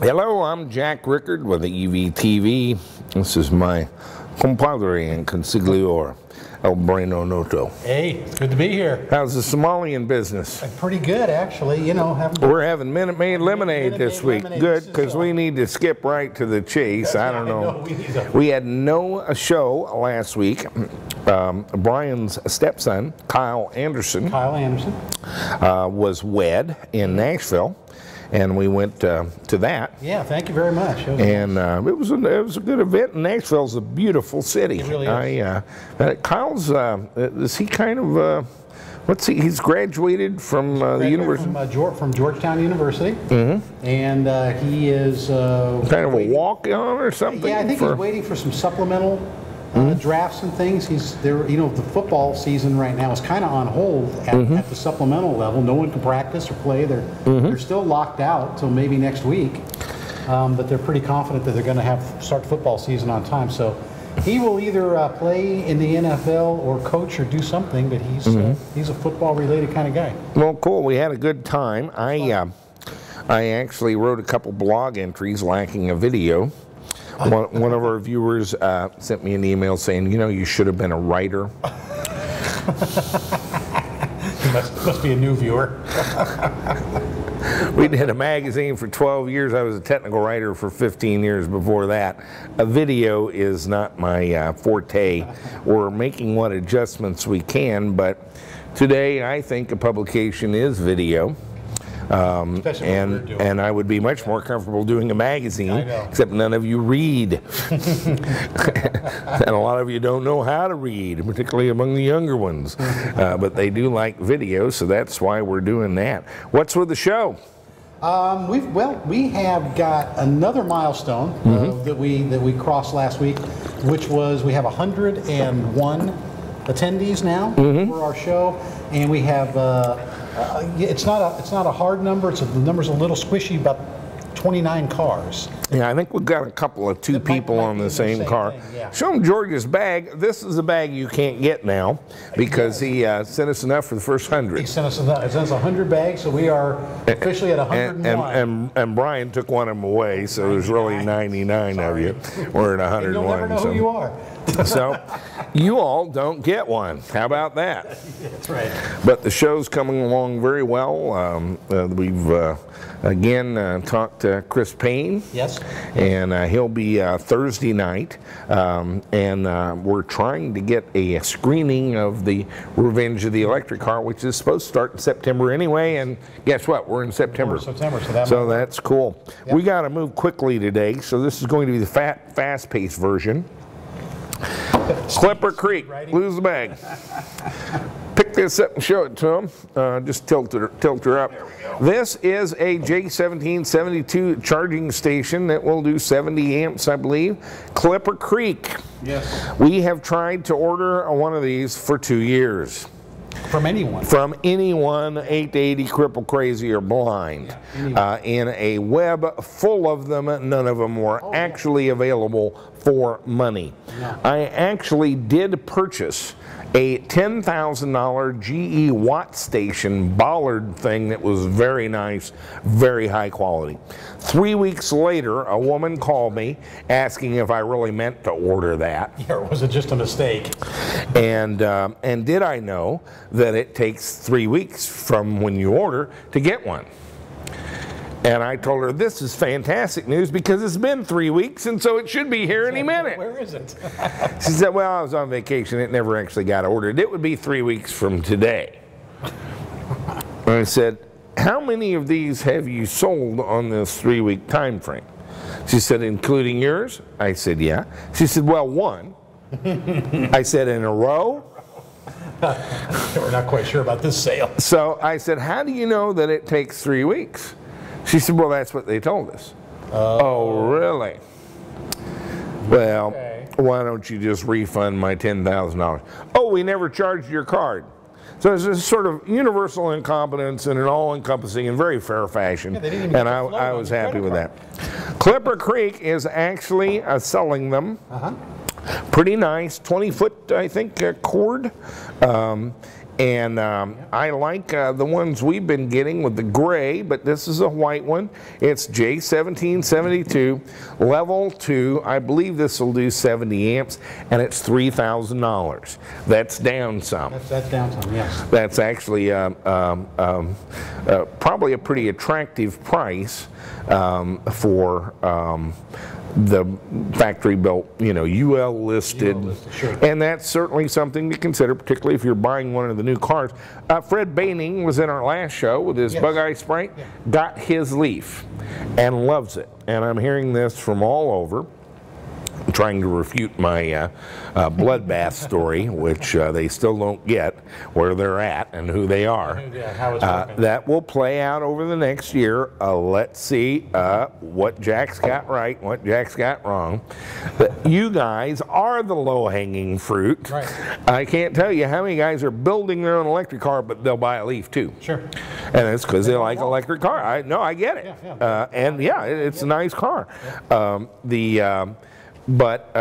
Hello, I'm Jack Rickard with the EVTV. This is my compadre and consigliere, El Bueno Noto. Hey, it's good to be here. How's the Somalian business? Pretty good, actually. You know, we're having Minute Maid lemonade this week. Good, because we need to skip right to the chase. I don't know. We had no show last week. Brian's stepson, Kyle Anderson, was wed in Nashville. And we went to that. Yeah, thank you very much. And it was a good event. Nashville's a beautiful city. It really is. Kyle's is he kind of what's he? He's graduated from the university from Georgetown University. Mm-hmm. And he is kind of a walk-on or something. Yeah, I think he's waiting for some supplemental drafts and things. He's there. You know, the football season right now is kind of on hold at the supplemental level. No one can practice or play. They're still locked out till maybe next week. But they're pretty confident that they're going to start the football season on time. So he will either play in the NFL or coach or do something. But he's a football-related kind of guy. Well, cool. We had a good time. I actually wrote a couple blog entries lacking a video. One of our viewers sent me an email saying, you know, you should have been a writer. must be a new viewer. We did a magazine for 12 years. I was a technical writer for 15 years before that. A video is not my forte. We're making what adjustments we can, but today I think a publication is video. And I would be much more comfortable doing a magazine, except none of you read. And a lot of you don't know how to read, particularly among the younger ones. But they do like video, so that's why we're doing that. What's with the show? We have got another milestone that we crossed last week, which was we have 101 attendees now for our show, and we have it's not a hard number. The number's a little squishy, about 29 cars. Yeah, I think we've got a couple of two people on the same car. Thing, yeah. Show them George's bag. This is a bag you can't get now because he sent us enough for the first 100. He sent us enough. He sent us 100 bags, so we are officially at 101. And Brian took one of them away, so there's really 99 of you. We're at 101. And you'll never know who you are. So you all don't get one. How about that? That's right. But the show's coming along very well. We've again talked to Chris Payne. Yes. And he'll be Thursday night. And we're trying to get a screening of the Revenge of the Electric Car, which is supposed to start in September anyway. And guess what? We're in September. So that's cool. Yep. We got to move quickly today. So this is going to be the fast-paced version. Clipper Creek, lose the bag. Pick this up and show it to them. Just tilt her up. This is a J1772 charging station that will do 70 amps, I believe. Clipper Creek. Yes. We have tried to order one of these for 2 years. From anyone? From anyone, 880, cripple, crazy, or blind. Yeah, in a web full of them, none of them were actually available for money. No. I actually did purchase a $10,000 GE Watt Station bollard thing that was very nice, very high quality. 3 weeks later, a woman called me asking if I really meant to order that. Yeah, or was it just a mistake? And did I know that it takes 3 weeks from when you order to get one? And I told her, this is fantastic news because it's been 3 weeks and so it should be here any minute. Where is it? She said, well, I was on vacation. It never actually got ordered. It would be 3 weeks from today. And I said, how many of these have you sold on this 3 week time frame? She said, including yours? I said, yeah. She said, well, one. I said, in a row? We're not quite sure about this sale. So I said, how do you know that it takes 3 weeks? She said, well, that's what they told us. Oh, really? Well, why don't you just refund my $10,000? Oh, we never charged your card. So it's a sort of universal incompetence in an all-encompassing and very fair fashion, and I was happy with that. Clipper Creek is actually selling them. Pretty nice, 20-foot, I think, cord. And I like the ones we've been getting with the gray, but this is a white one. It's J1772 level 2. I believe this will do 70 amps, and it's $3,000. That's down some. That's down some, yes. That's actually probably a pretty attractive price for the factory built, UL listed, sure. And that's certainly something to consider, particularly if you're buying one of the new cars. Fred Baining was in our last show with his Bug Eye Sprite, got his Leaf and loves it, and I'm hearing this from all over. Trying to refute my bloodbath story, which they still don't get where they're at and who they are. How it's working. That will play out over the next year. Let's see what Jack's got right, what Jack's got wrong. You guys are the low-hanging fruit. Right. I can't tell you how many guys are building their own electric car, but they'll buy a Leaf too. Sure. And it's because they like electric car. I get it. And yeah, it's a nice car. But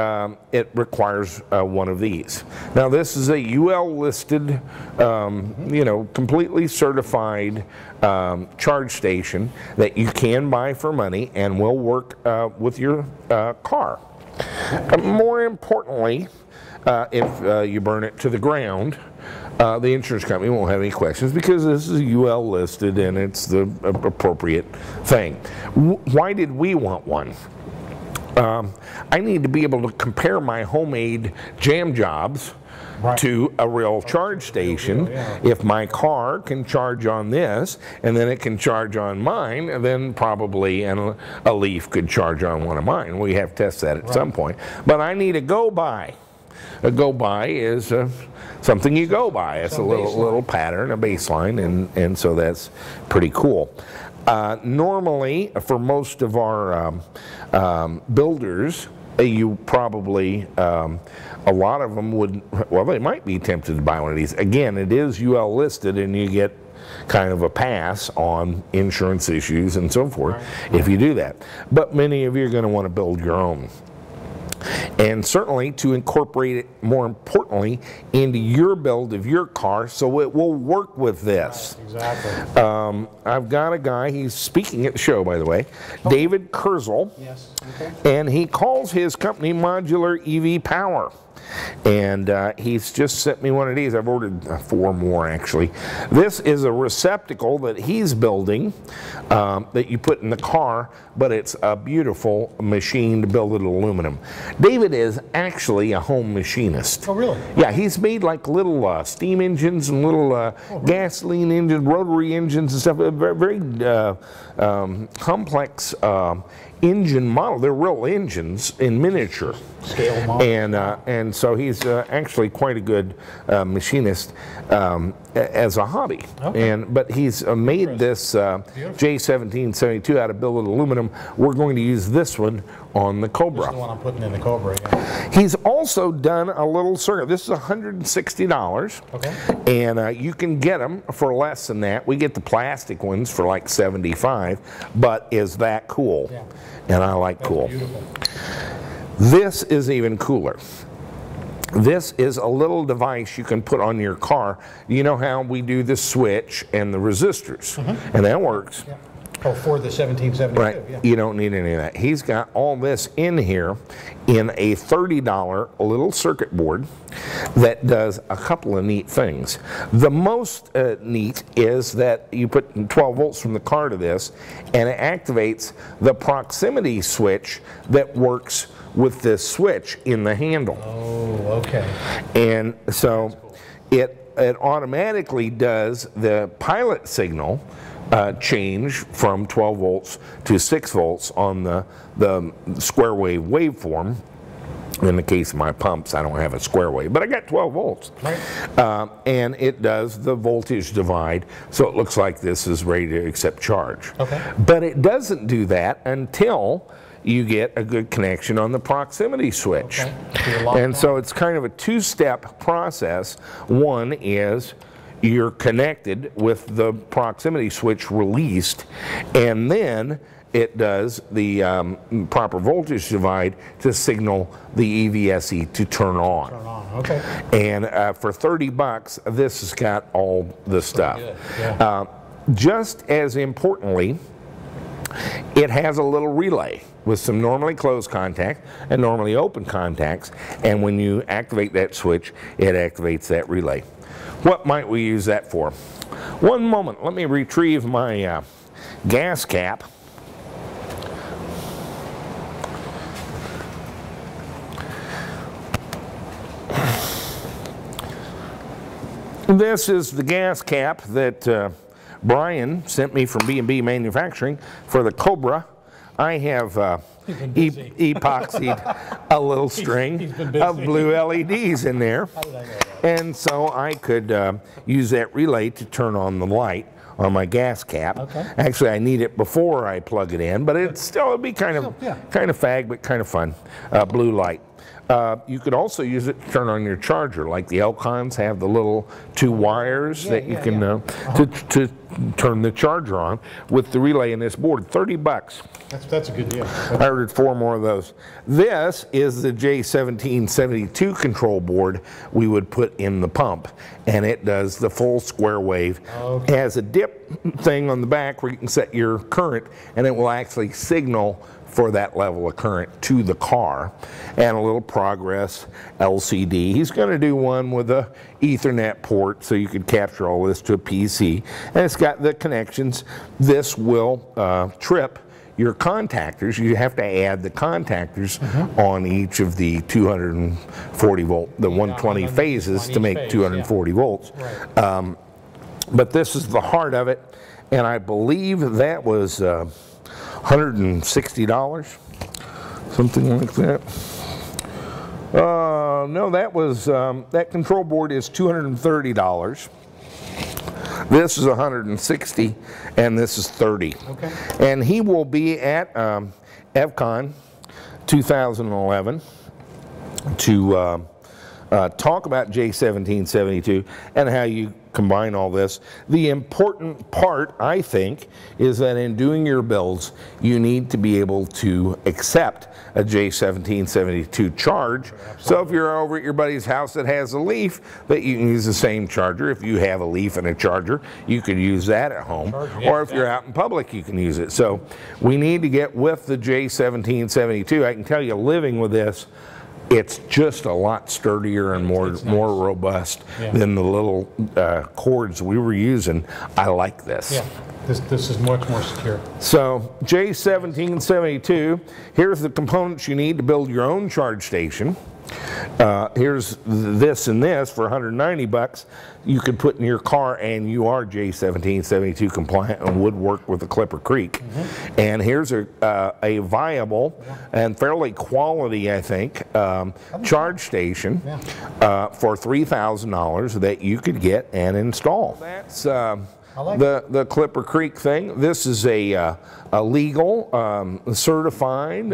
it requires one of these. Now this is a UL listed, completely certified charge station that you can buy for money and will work with your car. More importantly, if you burn it to the ground, the insurance company won't have any questions because this is UL listed and it's the appropriate thing. Why did we want one? I need to be able to compare my homemade jam jobs to a real charge station. If my car can charge on this and then it can charge on mine, then probably a Leaf could charge on one of mine. We have to test that at some point. But I need a go-by. A go-by is something you go by. It's a little pattern, a baseline, and so that's pretty cool. Normally, for most of our builders, you probably, a lot of them would, well, they might be tempted to buy one of these. Again, it is UL listed, and you get kind of a pass on insurance issues and so forth if you do that. But many of you are going to want to build your own. And certainly to incorporate it, more importantly, into your build of your car so it will work with this. Right, exactly. I've got a guy, he's speaking at the show, by the way, David Kurzel, and he calls his company Modular EV Power. And he's just sent me one of these. I've ordered 4 more actually. This is a receptacle that he's building that you put in the car, but it's a beautiful machine to build it aluminum. David is actually a home machinist. Oh, really? Yeah, he's made like little steam engines and little gasoline engines, rotary engines and stuff. Very complex engine model. They're real engines in miniature. Scale model. And so he's actually quite a good machinist as a hobby. But he's made this J1772 out of billet aluminum. We're going to use this one on the Cobra. This is the one I'm putting in the Cobra. He's also done a little circuit. This is $160. And you can get them for less than that. We get the plastic ones for like $75. But is that cool? And I like cool. Beautiful. This is even cooler. This is a little device you can put on your car. You know how we do the switch and the resistors, and that works. Oh, for the 1772. Right. You don't need any of that. He's got all this in here in a $30 little circuit board that does a couple of neat things. The most neat is that you put 12 volts from the car to this, and it activates the proximity switch that works with this switch in the handle. Oh, okay. And so it automatically does the pilot signal change from 12 volts to 6 volts on the square wave waveform. In the case of my pumps, I don't have a square wave, but I got 12 volts. And it does the voltage divide, so it looks like this is ready to accept charge. But it doesn't do that until you get a good connection on the proximity switch. And so it's kind of a two-step process. One is you're connected with the proximity switch released, and then it does the proper voltage divide to signal the EVSE to turn on. Turn on, okay. And for 30 bucks, this has got all the stuff. Yeah. Just as importantly, it has a little relay with some normally closed contact and normally open contacts, and when you activate that switch, it activates that relay. What might we use that for? One moment, let me retrieve my gas cap. This is the gas cap that Brian sent me from B&B Manufacturing for the Cobra. I have epoxied a little string of blue LEDs in there, and so I could use that relay to turn on the light on my gas cap. Okay. Actually, I need it before I plug it in, but it'd be kind of fag, but kind of fun. Blue light. You could also use it to turn on your charger, like the Elcons have the little 2 wires that you can to turn the charger on with the relay in this board. 30 bucks. That's a good deal. I ordered 4 more of those. This is the J1772 control board we would put in the pump, and it does the full square wave. Okay. It has a dip thing on the back where you can set your current, and it will actually signal for that level of current to the car, and a little progress LCD. He's going to do one with a Ethernet port so you could capture all this to a PC, and it's got the connections. This will trip your contactors. You have to add the contactors on each of the 240 volt, the 120 phases to make 240 volts. Right. But this is the heart of it, and I believe that was $160, something like that. No, that was that control board is $230. This is $160, and this is $30. Okay. And he will be at EVCon 2011 to talk about J1772 and how you combine all this. The important part, I think, is that in doing your builds, you need to be able to accept a J1772 charge. So if you're over at your buddy's house that has a Leaf, that you can use the same charger. If you have a Leaf and a charger, you could use that at home. Or if you're out in public, you can use it. So we need to get with the J1772. I can tell you, living with this, it's just a lot sturdier and more robust than the little cords we were using. I like this. Yeah, this is much more secure. So J1772, here's the components you need to build your own charge station. Here's this and this for 190 bucks. You could put in your car, and you are J1772 compliant and would work with the Clipper Creek. And here's a viable and fairly quality, I think, charge station for $3,000 that you could get and install. That's the Clipper Creek thing. This is a legal, certified,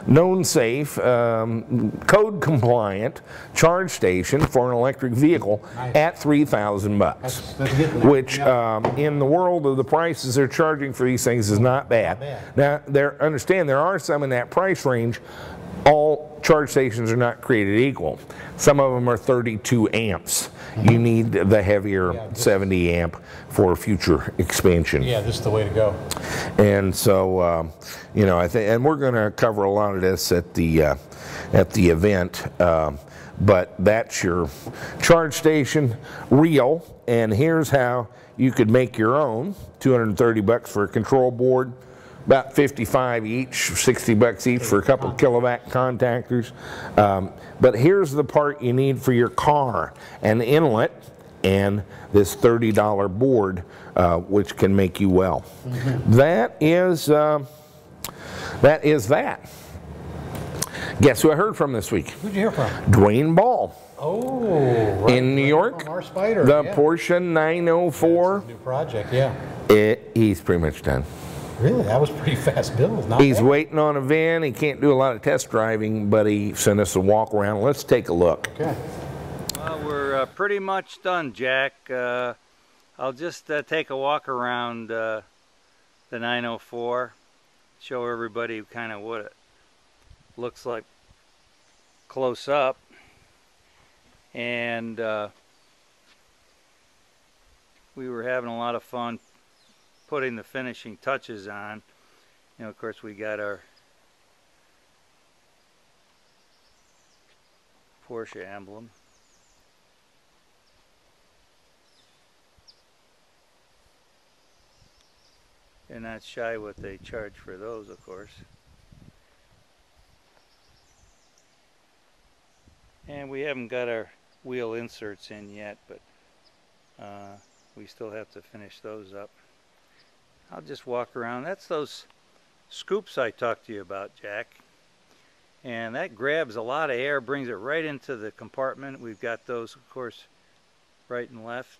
known safe, code compliant charge station for an electric vehicle at $3,000, which in the world of the prices they're charging for these things is not bad. Now, understand there are some in that price range. All charge stations are not created equal. Some of them are 32 amps. You need the heavier 70 amp for future expansion. Yeah, this is the way to go. And so, you know, I think, and we're going to cover a lot of this at the event. But that's your charge station reel, and here's how you could make your own. 230 bucks for a control board. About 55 each, 60 bucks each for a couple kilowatt contactors. But here's the part you need for your car: an inlet and this $30 board, which can make you well. That is that. Guess who I heard from this week? Who'd you hear from? Dwayne Ball. Oh, right. In New York. From our Spider. The Porsche 904. New project, yeah. He's pretty much done. Really? That was pretty fast build. He's waiting on a VIN. He can't do a lot of test driving, but he sent us a walk around. Let's take a look. Okay. We're We're pretty much done, Jack. I'll just take a walk around the 904, show everybody kind of what it looks like close up. And we were having a lot of fun putting the finishing touches on. You know, of course, we got our Porsche emblem. They're not shy what they charge for those, of course. And we haven't got our wheel inserts in yet, but we still have to finish those up. I'll just walk around. That's those scoops I talked to you about, Jack. And that grabs a lot of air, brings it right into the compartment. We've got those, of course, right and left.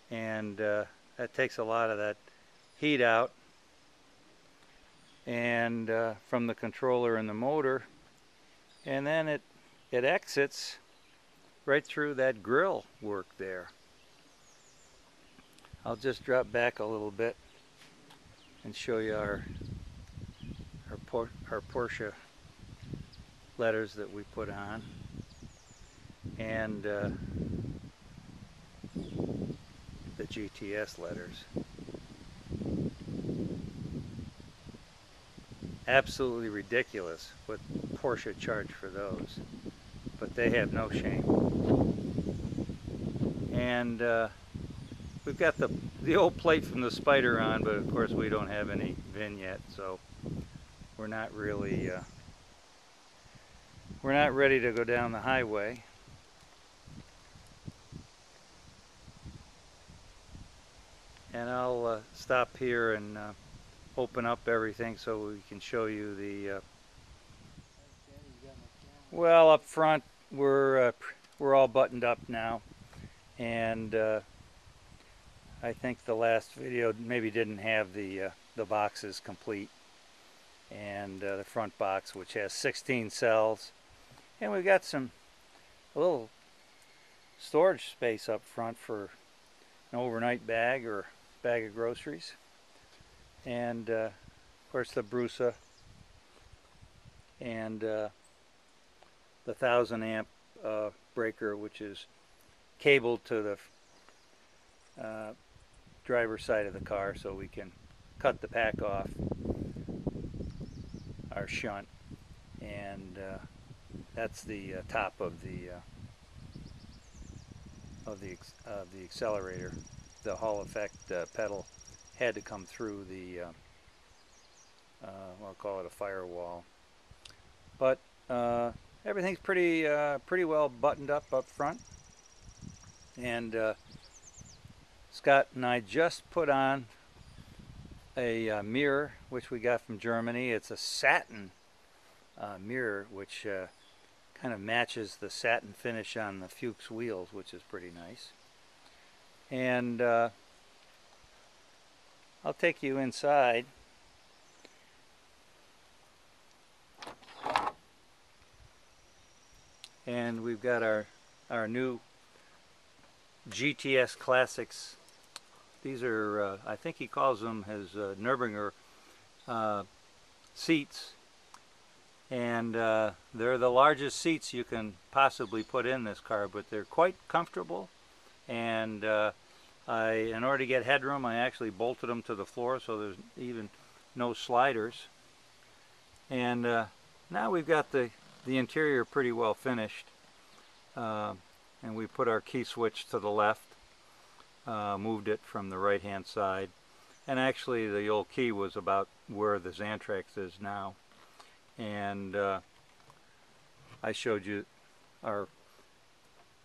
And that takes a lot of that heat out. And from the controller and the motor. And then it exits right through that grill work there. I'll just drop back a little bit and show you our Porsche letters that we put on, and the GTS letters. Absolutely ridiculous what Porsche charged for those, but they have no shame. And we've got the old plate from the Spider on, but of course we don't have any VIN yet, so we're not really we're not ready to go down the highway. And I'll stop here and open up everything so we can show you the well, up front we're all buttoned up now, and I think the last video maybe didn't have the boxes complete, and the front box, which has 16 cells, and we've got a little storage space up front for an overnight bag or bag of groceries, and of course the Brusa and the 1000 amp breaker, which is cabled to the driver's side of the car, so we can cut the pack off our shunt, and that's the top of the accelerator. The Hall effect pedal had to come through the I'll call it a firewall, but everything's pretty well buttoned up front. And Scott and I just put on a mirror, which we got from Germany. It's a satin mirror, which kind of matches the satin finish on the Fuchs wheels, which is pretty nice. And I'll take you inside. And we've got our new GTS Classics. These are, I think he calls them his Nürburgring seats. And they're the largest seats you can possibly put in this car, but they're quite comfortable. And in order to get headroom, I actually bolted them to the floor, so there's even no sliders. And now we've got the interior pretty well finished. And we put our key switch to the left, moved it from the right hand side, and actually the old key was about where the Xantrex is now. And I showed you our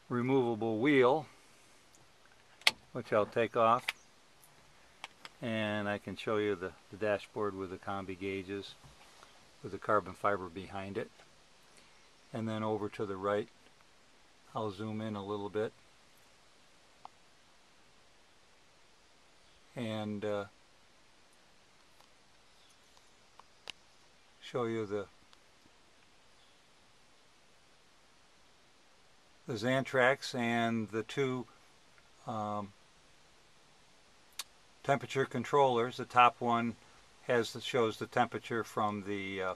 removable wheel, which I'll take off, and I can show you the dashboard with the combi gauges with the carbon fiber behind it. And then over to the right, I'll zoom in a little bit and show you the Xantrax and the two temperature controllers. The top one shows the temperature from the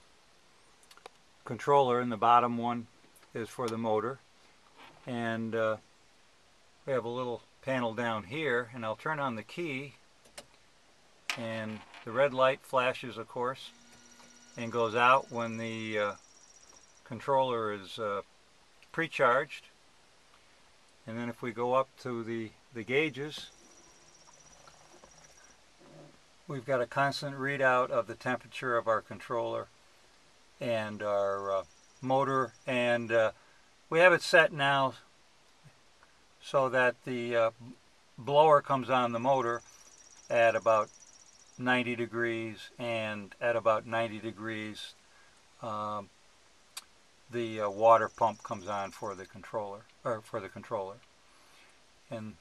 controller, and the bottom one is for the motor. And we have a little panel down here, and I'll turn on the key, and the red light flashes, of course, and goes out when the controller is pre-charged. And then if we go up to the gauges, we've got a constant readout of the temperature of our controller and our motor, and we have it set now so that the blower comes on the motor at about 90 degrees, and at about 90 degrees the water pump comes on for the controller, and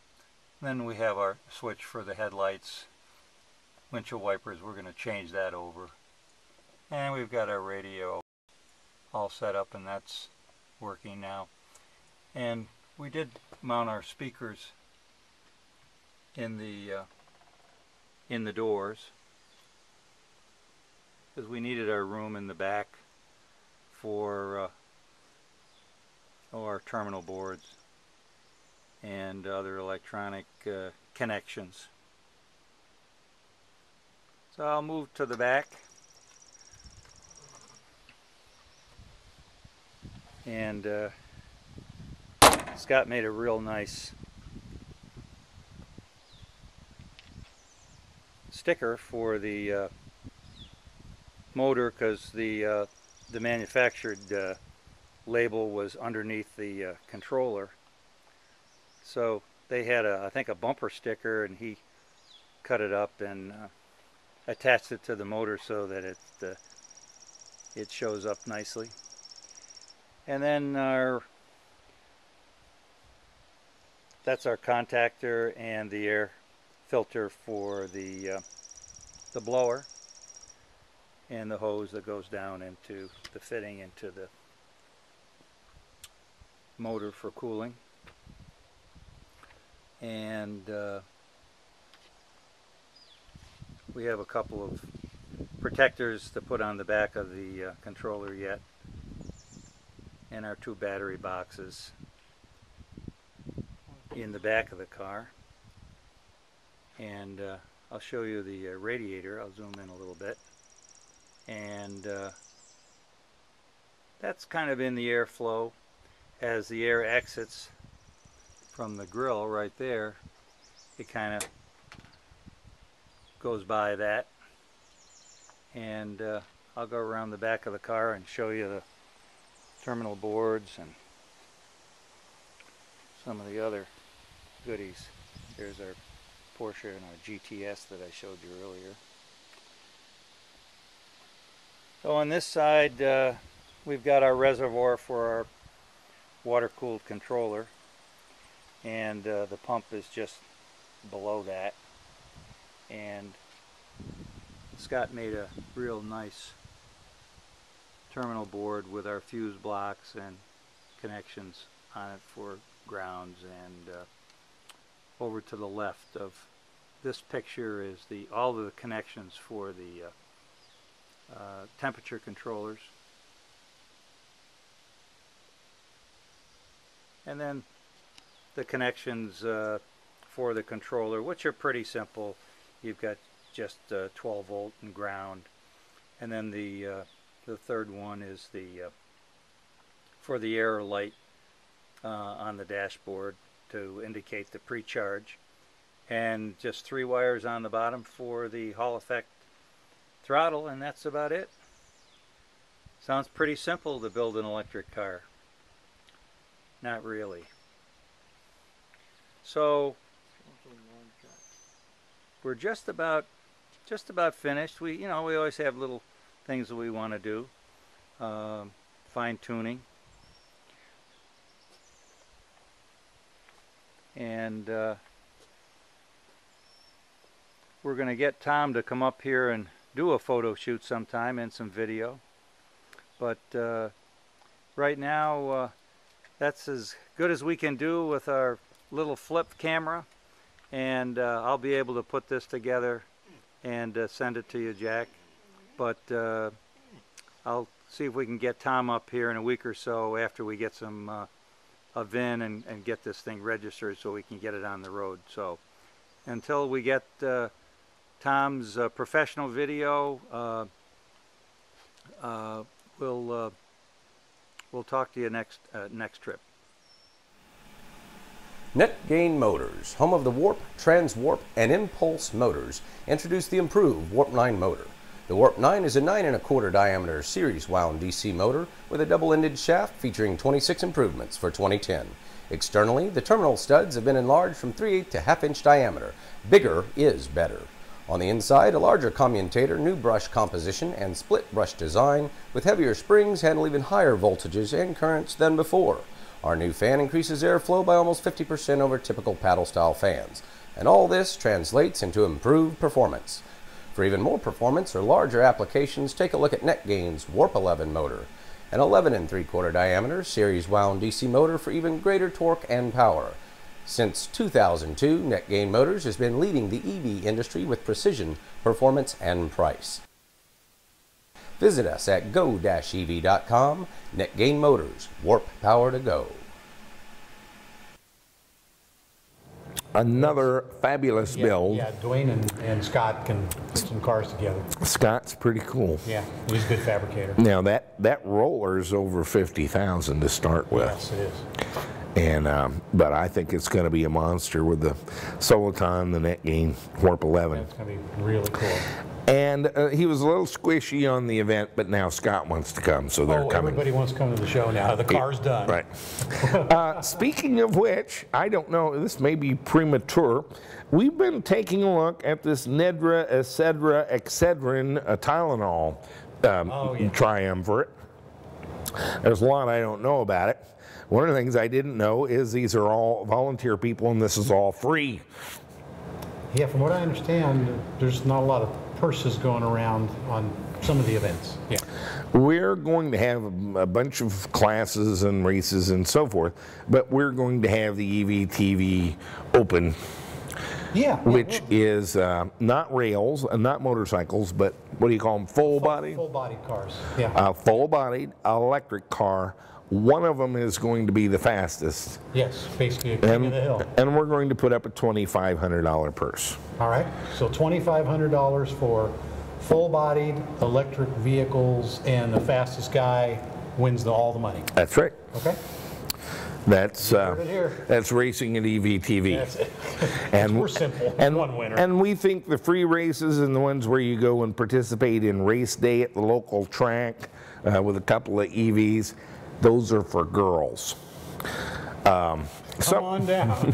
then we have our switch for the headlights, windshield wipers. We're going to change that over, and we've got our radio all set up, and that's working now. And we did mount our speakers in the doors because we needed our room in the back for our terminal boards and other electronic connections. So I'll move to the back, and Scott made a real nice sticker for the motor, because the manufactured label was underneath the controller. So they had I think a bumper sticker, and he cut it up and attached it to the motor so that it shows up nicely. And then that's our contactor and the air filter for the blower, and the hose that goes down into the fitting into the motor for cooling. And we have a couple of protectors to put on the back of the controller yet, and our two battery boxes in the back of the car. And I'll show you the radiator. I'll zoom in a little bit, and that's kind of in the airflow. As the air exits from the grill right there, it kind of goes by that. And I'll go around the back of the car and show you the terminal boards and some of the other goodies. There's our Porsche and our GTS that I showed you earlier. So on this side we've got our reservoir for our water-cooled controller, and the pump is just below that. And Scott made a real nice terminal board with our fuse blocks and connections on it for grounds. And over to the left of this picture is all of the connections for the temperature controllers. And then the connections for the controller, which are pretty simple. You've got just 12 volt and ground, and then the third one is for the error light on the dashboard to indicate the pre-charge, and just 3 wires on the bottom for the Hall effect throttle, and that's about it. Sounds pretty simple to build an electric car. Not really. So we're just about finished. We always have little things that we want to do, fine tuning, and we're going to get Tom to come up here and do a photo shoot sometime and some video. But right now that's as good as we can do with our little flip camera, and I'll be able to put this together and send it to you, Jack. But I'll see if we can get Tom up here in a week or so after we get some a VIN and get this thing registered so we can get it on the road. So until we get Tom's professional video, we'll talk to you next trip. NetGain Motors, home of the Warp, Transwarp, and Impulse motors, introduced the improved Warp 9 motor. The Warp 9 is a 9 1/4 diameter series wound DC motor with a double-ended shaft featuring 26 improvements for 2010. Externally, the terminal studs have been enlarged from 3/8 to 1/2 inch diameter. Bigger is better. On the inside, a larger commutator, new brush composition, and split brush design with heavier springs handle even higher voltages and currents than before. Our new fan increases airflow by almost 50% over typical paddle-style fans. And all this translates into improved performance. For even more performance or larger applications, take a look at NetGain's Warp 11 motor, an 11 3/4 diameter series wound DC motor for even greater torque and power. Since 2002, NetGain Motors has been leading the EV industry with precision, performance, and price. Visit us at go-ev.com. NetGain Motors, warp power to go. Another fabulous build. Yeah, Dwayne and Scott can put some cars together. Scott's pretty cool. Yeah, he's a good fabricator. Now that roller's over 50,000 to start with. Yes, it is. And but I think it's going to be a monster with the Soliton, the NetGain Warp 11. It's going to be really cool. And he was a little squishy on the event, but now Scott wants to come, so they're coming. Everybody wants to come to the show now. The car's done. Right. Speaking of which, I don't know, this may be premature. We've been taking a look at this Nedra, Excedrin, Tylenol triumvirate. There's a lot I don't know about it. One of the things I didn't know is these are all volunteer people and this is all free. Yeah, from what I understand, there's not a lot of purses going around on some of the events. Yeah. We're going to have a bunch of classes and races and so forth, but we're going to have the EVTV Open, which is not rails and not motorcycles, but what do you call them? Full-bodied? Full-bodied cars, yeah. Full-bodied electric car. One of them is going to be the fastest. Yes, basically a king of the hill. And we're going to put up a $2,500 purse. All right, so $2,500 for full-bodied electric vehicles, and the fastest guy wins all the money. That's right. Okay. That's racing at EVTV. That's it. And we're simple. And one winner. And we think the free races and the ones where you go and participate in race day at the local track with a couple of EVs, those are for girls. Come on down.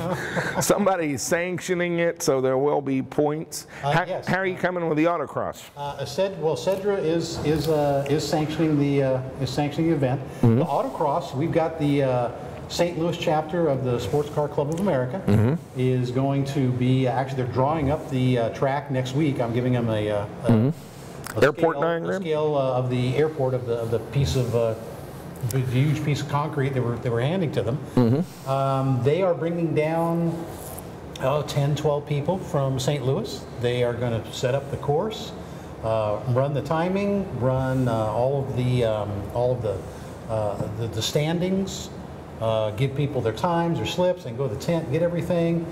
Somebody's sanctioning it, so there will be points. Yes. How are you coming with the autocross? Cedra is sanctioning the event. Mm-hmm. The autocross, we've got the St. Louis chapter of the Sports Car Club of America is going to be actually they're drawing up the track next week. I'm giving them a airport diagram, scale of the airport of the piece of. The huge piece of concrete they were handing to them. They are bringing down 10, 12 people from St. Louis. They are going to set up the course, run the timing, run all of the standings, give people their times, their slips, and go to the tent, get everything.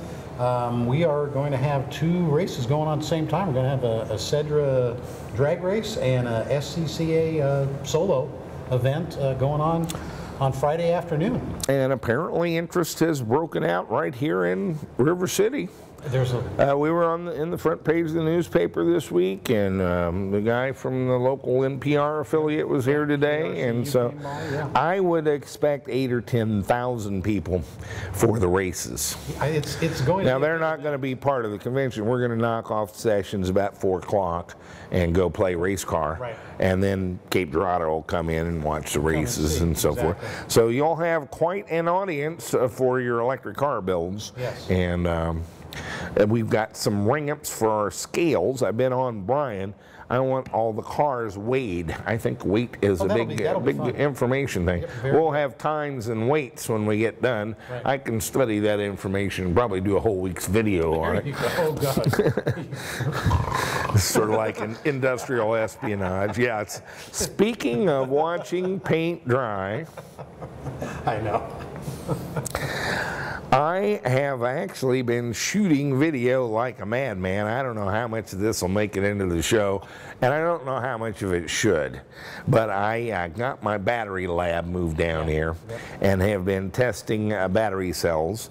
We are going to have 2 races going on at the same time. We're going to have a Cedra drag race and a SCCA solo event going on Friday afternoon. And apparently interest has broken out right here in River City. There's we were in the front page of the newspaper this week, and the guy from the local NPR affiliate was here today, and so I would expect 8,000 or 10,000 people for the races. It's going. Now they're not going to be part of the convention. We're going to knock off sessions about 4 o'clock and go play race car, and then Cape Dorado will come in and watch the races and so forth. So you'll have quite an audience for your electric car builds. Yes. And we've got some ring-ups for our scales. I've been on Brian. I want all the cars weighed. I think weight is a that'll big, be big fun. information thing. Yep, very We'll have times and weights when we get done. Right. I can study that information and probably do a whole week's video on it. Oh, God. It's sort of like an industrial espionage. Yeah, it's, speaking of watching paint dry, I know. I have actually been shooting video like a madman. I don't know how much of this will make it into the show, and I don't know how much of it should. But I got my battery lab moved down here and have been testing battery cells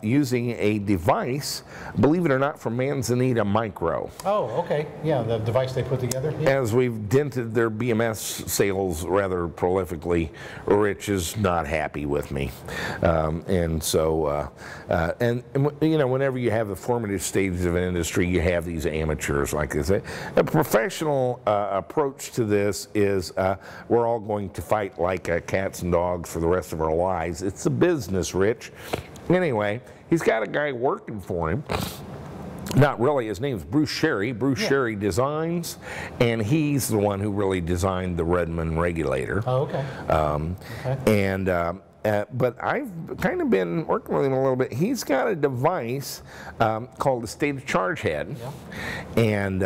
using a device, believe it or not, from Manzanita Micro. Oh, okay. Yeah, the device they put together. Yeah. As we've dented their BMS sales rather prolifically, Rich is not happy with me. And so, and you know, whenever you have the formative stages of an industry, you have these amateurs like this. A professional approach to this is we're all going to fight like cats and dogs for the rest of our lives. It's a business, Rich. Anyway, he's got a guy working for him. Not really, his name's Bruce Sherry. Bruce Sherry Designs, and he's the one who really designed the Redmond regulator. Oh, okay. And but I've kind of been working with him a little bit. He's got a device called the state charge head, and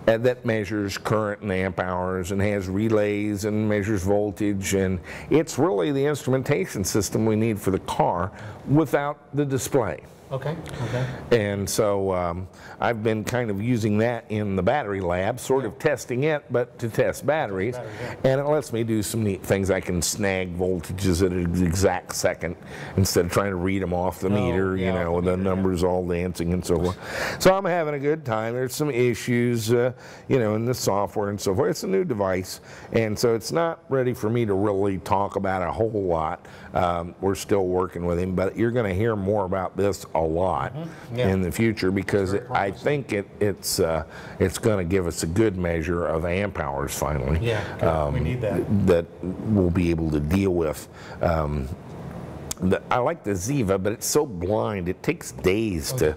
that measures current and amp hours and has relays and measures voltage, and it's really the instrumentation system we need for the car without the display. Okay, okay. And so I've been kind of using that in the battery lab, sort of testing it, but to test batteries. And it lets me do some neat things. I can snag voltages at an exact second instead of trying to read them off the meter, you know, with the numbers all dancing and so forth. So I'm having a good time. There's some issues, you know, in the software and so forth. It's a new device, and so it's not ready for me to really talk about a whole lot. We're still working with him, but you're going to hear more about this a lot in the future, because I think it's going to give us a good measure of amp hours finally. Yeah, we need that. That we'll be able to deal with. I like the Ziva, but it's so blind. It takes days to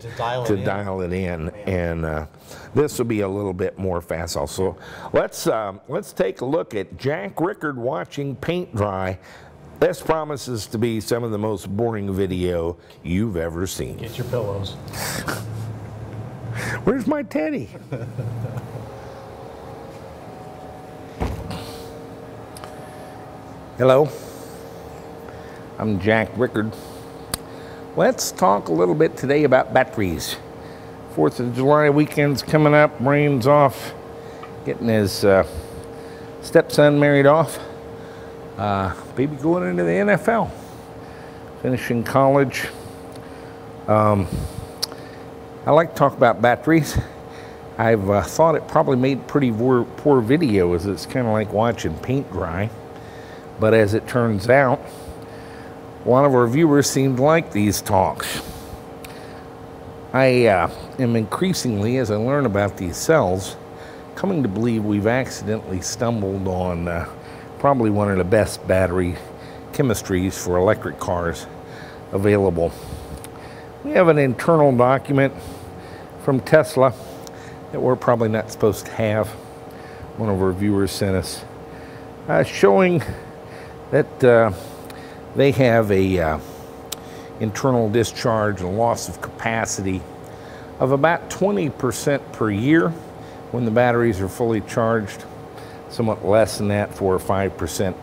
dial it in, and this will be a little bit more facile. So let's take a look at Jack Rickard watching paint dry. This promises to be some of the most boring video you've ever seen. Get your pillows. Where's my teddy? Hello, I'm Jack Rickard. Let's talk a little bit today about batteries. 4th of July weekend's coming up, Brain's off, getting his stepson married off. Baby going into the NFL, finishing college. I like to talk about batteries. I've thought it probably made pretty poor video, as it's kind of like watching paint dry. But as it turns out, a lot of our viewers seem to like these talks. I am increasingly, as I learn about these cells, coming to believe we've accidentally stumbled on probably one of the best battery chemistries for electric cars available. We have an internal document from Tesla that we're probably not supposed to have. One of our viewers sent us, showing that they have a internal discharge and loss of capacity of about 20% per year when the batteries are fully charged. Somewhat less than that, 4 or 5%,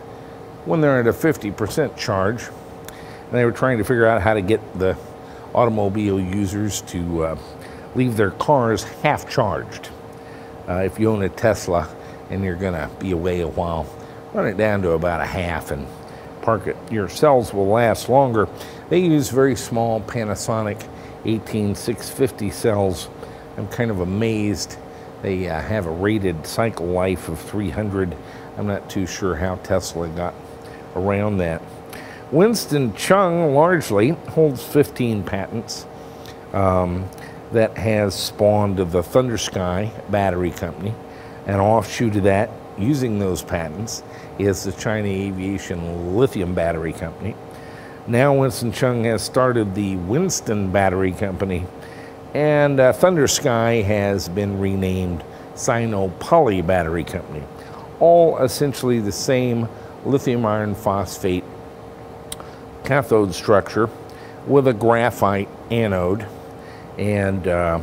when they're at a 50% charge. And they were trying to figure out how to get the automobile users to leave their cars half charged. If you own a Tesla and you're going to be away a while, run it down to about a half and park it. Your cells will last longer. They use very small Panasonic 18650 cells. I'm kind of amazed. They have a rated cycle life of 300. I'm not too sure how Tesla got around that. Winston Chung largely holds 15 patents that has spawned the Thunder Sky Battery Company. An offshoot of that, using those patents, is the China Aviation Lithium Battery Company. Now Winston Chung has started the Winston Battery Company, and Thunder Sky has been renamed Sino-Poly battery company. All essentially the same lithium iron phosphate cathode structure with a graphite anode and a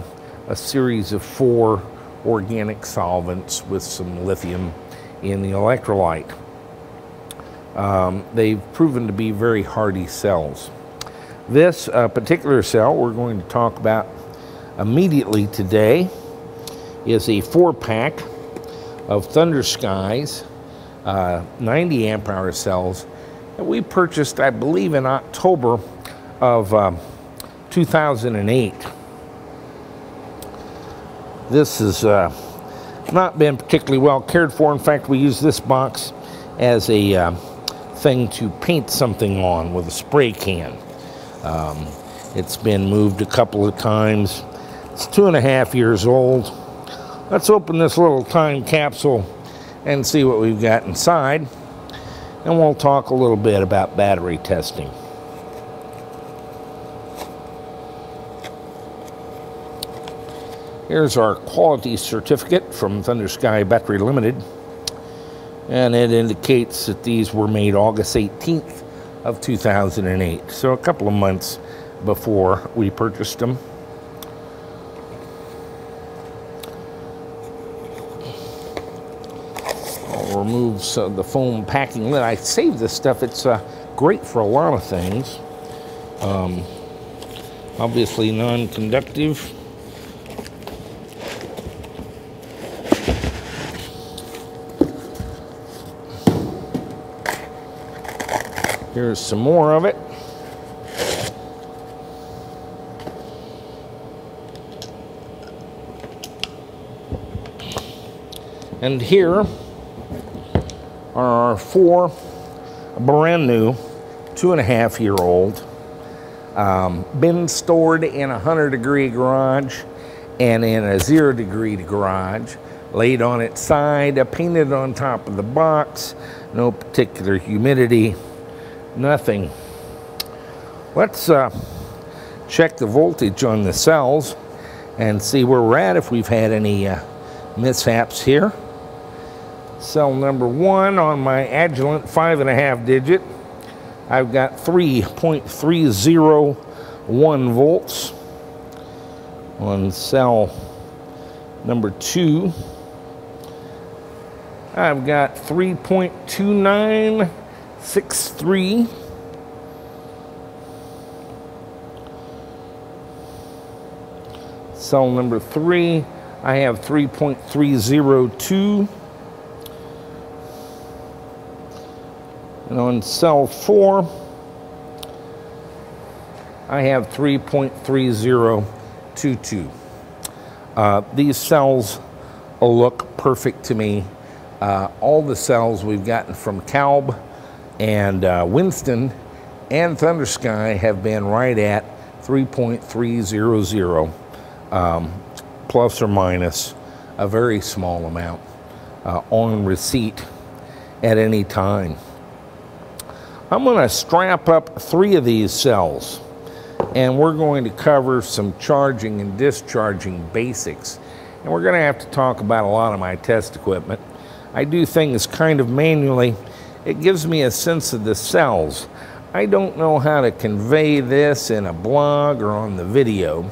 series of 4 organic solvents with some lithium in the electrolyte. They've proven to be very hardy cells. This particular cell we're going to talk about immediately today is a 4-pack of Thunder Skies 90 amp hour cells that we purchased, I believe, in October of 2008. This has not been particularly well cared for. In fact, we use this box as a thing to paint something on with a spray can. It's been moved a couple of times. It's 2.5 years old. Let's open this little time capsule and see what we've got inside, and we'll talk a little bit about battery testing. Here's our quality certificate from Thunder Sky Battery Limited, and it indicates that these were made August 18th of 2008, so a couple of months before we purchased them. I'll remove the foam packing lid. I saved this stuff. It's great for a lot of things. Obviously non-conductive. Here's some more of it. And here are our 4 brand new 2.5-year-old been stored in a 100-degree garage and in a 0-degree garage, laid on its side, painted on top of the box, no particular humidity, nothing. Let's check the voltage on the cells and see where we're at, if we've had any mishaps here. Cell number 1 on my Agilent 5.5 digit, I've got 3.301 volts. On cell number 2, I've got 3.2963. Cell number 3, I have 3.302. And on cell 4, I have 3.3022. These cells look perfect to me. All the cells we've gotten from Calb and Winston and Thunder Sky have been right at 3.300, plus or minus a very small amount on receipt at any time. I'm going to strap up 3 of these cells, and we're going to cover some charging and discharging basics. And we're going to have to talk about a lot of my test equipment. I do things kind of manually. It gives me a sense of the cells. I don't know how to convey this in a blog or on the video,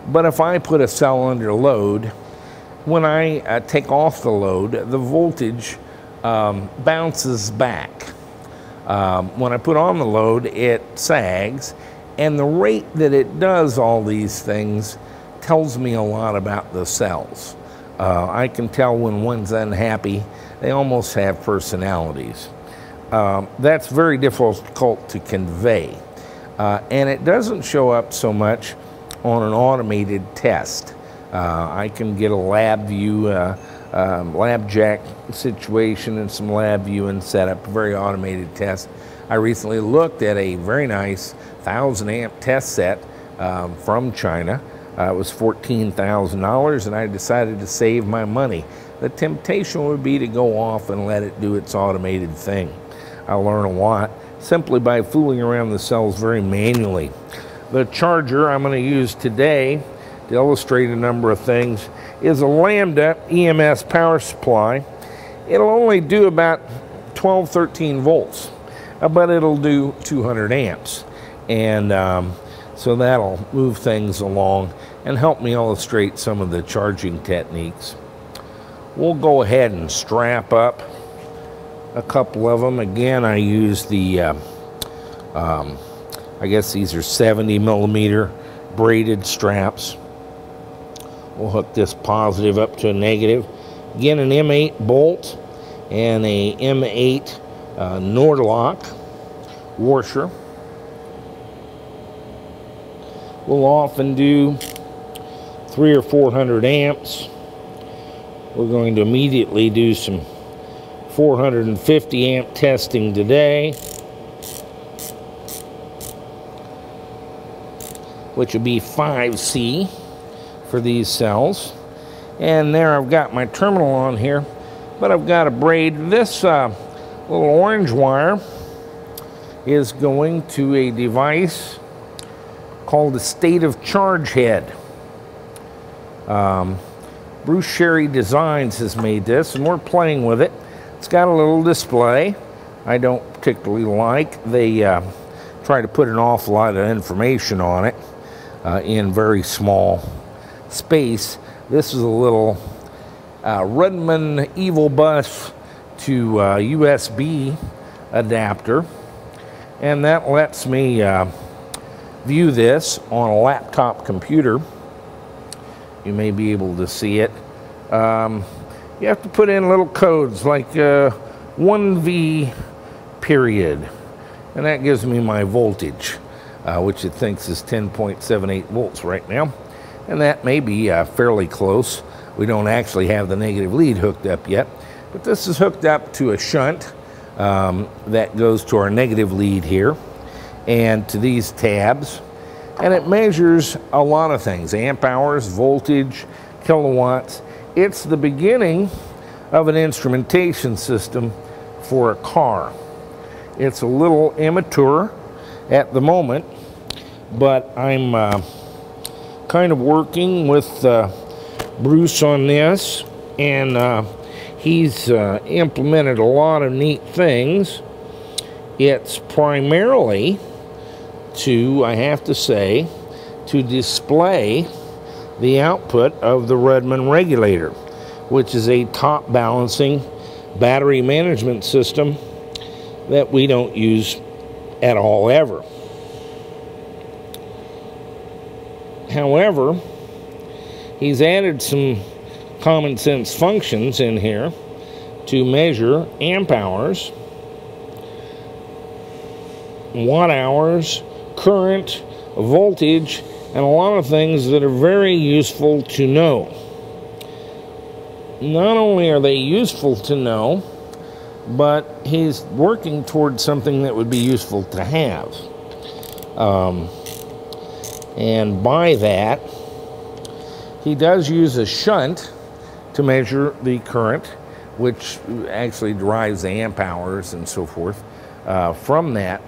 but if I put a cell under load, when I take off the load, the voltage bounces back. When I put on the load, it sags, and the rate that it does all these things tells me a lot about the cells. I can tell when one's unhappy. They almost have personalities. That's very difficult to convey, and it doesn't show up so much on an automated test. I can get a lab view, lab jack situation and some lab view and set up a very automated test. I recently looked at a very nice 1,000 amp test set from China. It was $14,000, and I decided to save my money. The temptation would be to go off and let it do its automated thing. I'll learn a lot simply by fooling around the cells very manually. The charger I'm going to use today to illustrate a number of things, is a Lambda EMS power supply. It'll only do about 12, 13 volts, but it'll do 200 amps. And so that'll move things along and help me illustrate some of the charging techniques. We'll go ahead and strap up a couple of them. Again, I use the, I guess these are 70 millimeter braided straps. We'll hook this positive up to a negative. Again, an M8 bolt and a M8 Nordlock washer. We'll often do 300 or 400 amps. We're going to immediately do some 450 amp testing today, which would be 5C for these cells. And there I've got my terminal on here, but I've got to braid this little orange wire is going to a device called the state of charge head. Bruce Sherry Designs has made this, and we're playing with it. It's got a little display I don't particularly like. They try to put an awful lot of information on it in very small space. This is a little Rudman Evil Bus to USB adapter, and that lets me view this on a laptop computer. You may be able to see it. You have to put in little codes like 1V period, and that gives me my voltage, which it thinks is 10.78 volts right now, and that may be fairly close. We don't actually have the negative lead hooked up yet, but this is hooked up to a shunt that goes to our negative lead here and to these tabs, and it measures a lot of things: amp hours, voltage, kilowatts. It's the beginning of an instrumentation system for a car. It's a little immature at the moment, but I'm kind of working with Bruce on this, and he's implemented a lot of neat things. It's primarily to, I have to say, to display the output of the Rudman regulator, which is a top balancing battery management system that we don't use at all ever. However, he's added some common sense functions in here to measure amp hours, watt hours, current, voltage, and a lot of things that are very useful to know. Not only are they useful to know, but he's working towards something that would be useful to have. And by that, he does use a shunt to measure the current, which actually drives the amp hours and so forth from that.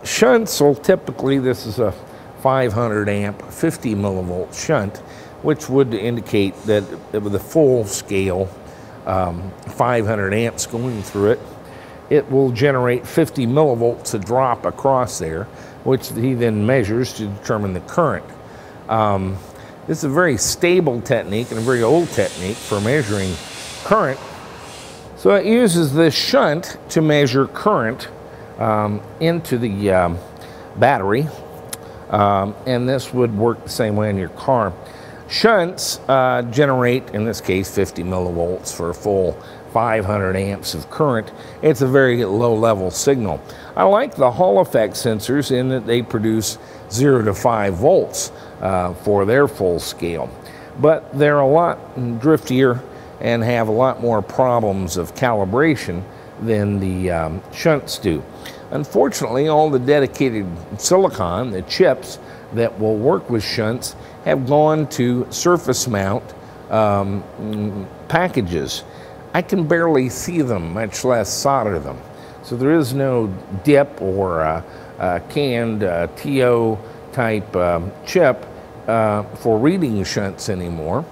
Shunts will typically, this is a 500 amp, 50 millivolt shunt, which would indicate that with a full scale 500 amps going through it, it will generate 50 millivolts a drop across there, which he then measures to determine the current. This is a very stable technique and a very old technique for measuring current. So it uses this shunt to measure current into the battery, and this would work the same way in your car. Shunts generate, in this case, 50 millivolts for a full 500 amps of current. It's a very low-level signal. I like the Hall effect sensors in that they produce 0 to 5 volts for their full scale, but they're a lot driftier and have a lot more problems of calibration than the shunts do. Unfortunately, all the dedicated silicon, the chips that will work with shunts, have gone to surface mount packages. I can barely see them, much less solder them. So there is no dip or canned TO type chip for reading shunts anymore.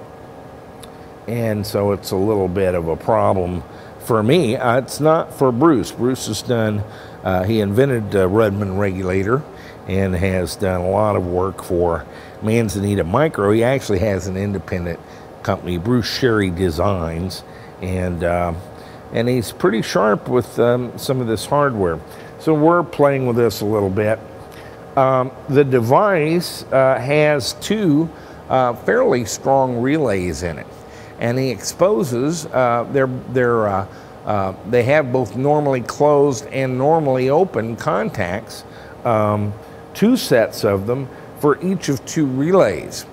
And so it's a little bit of a problem for me. It's not for Bruce. Bruce has done, he invented the Rudman regulator and has done a lot of work for Manzanita Micro. He actually has an independent company, Bruce Sherry Designs, and he's pretty sharp with some of this hardware. So we're playing with this a little bit. The device has two fairly strong relays in it, and he exposes, they have both normally closed and normally open contacts, two sets of them for each of two relays.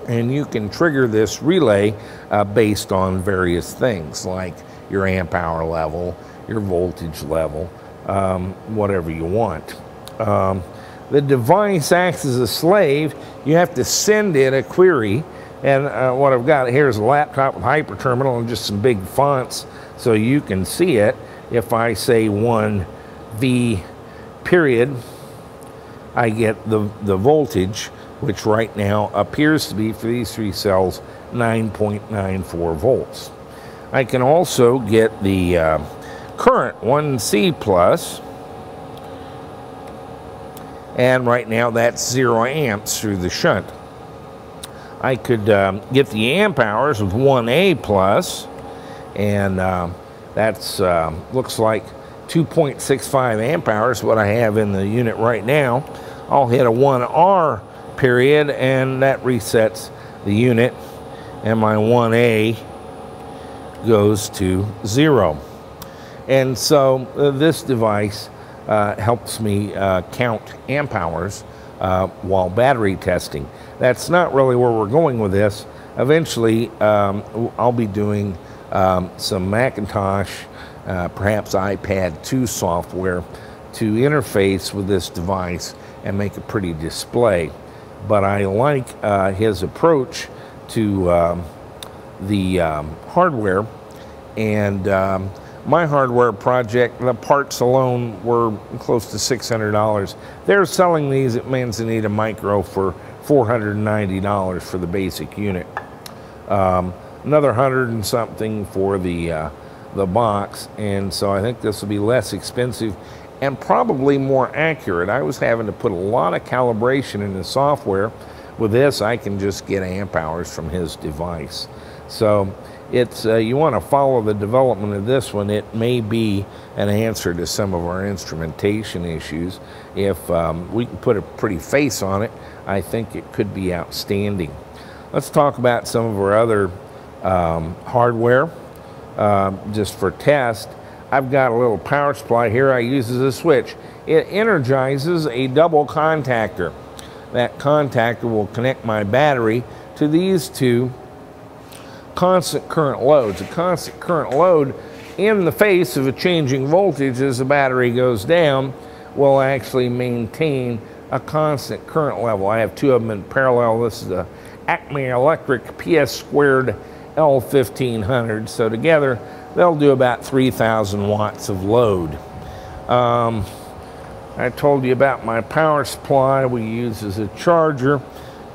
And you can trigger this relay based on various things like your amp hour level, your voltage level, whatever you want. The device acts as a slave. You have to send it a query. And what I've got here is a laptop with hyperterminal and just some big fonts so you can see it. If I say 1V period, I get the voltage, which right now appears to be, for these three cells, 9.94 volts. I can also get the current 1C plus, and right now that's 0 amps through the shunt. I could get the amp hours with 1A plus, and that's looks like 2.65 amp hours, what I have in the unit right now. I'll hit a 1R period, and that resets the unit, and my 1A goes to 0. And so this device helps me count amp hours while battery testing. That's not really where we're going with this. Eventually, I'll be doing some Macintosh, perhaps iPad 2 software to interface with this device and make a pretty display. But I like his approach to the hardware, and my hardware project, the parts alone were close to $600. They're selling these at Manzanita Micro for $490 for the basic unit. Another 100 and something for the box, and so I think this will be less expensive and probably more accurate. I was having to put a lot of calibration in the software. With this, I can just get amp hours from his device. So it's you want to follow the development of this one. It may be an answer to some of our instrumentation issues. If we can put a pretty face on it, I think it could be outstanding. Let's talk about some of our other hardware just for test. I've got a little power supply here I use as a switch. It energizes a double contactor. That contactor will connect my battery to these two constant current loads. A constant current load in the face of a changing voltage as the battery goes down will actually maintain a constant current level. I have two of them in parallel. This is a Acme Electric PS squared L1500. So together they'll do about 3,000 watts of load. I told you about my power supply we use as a charger,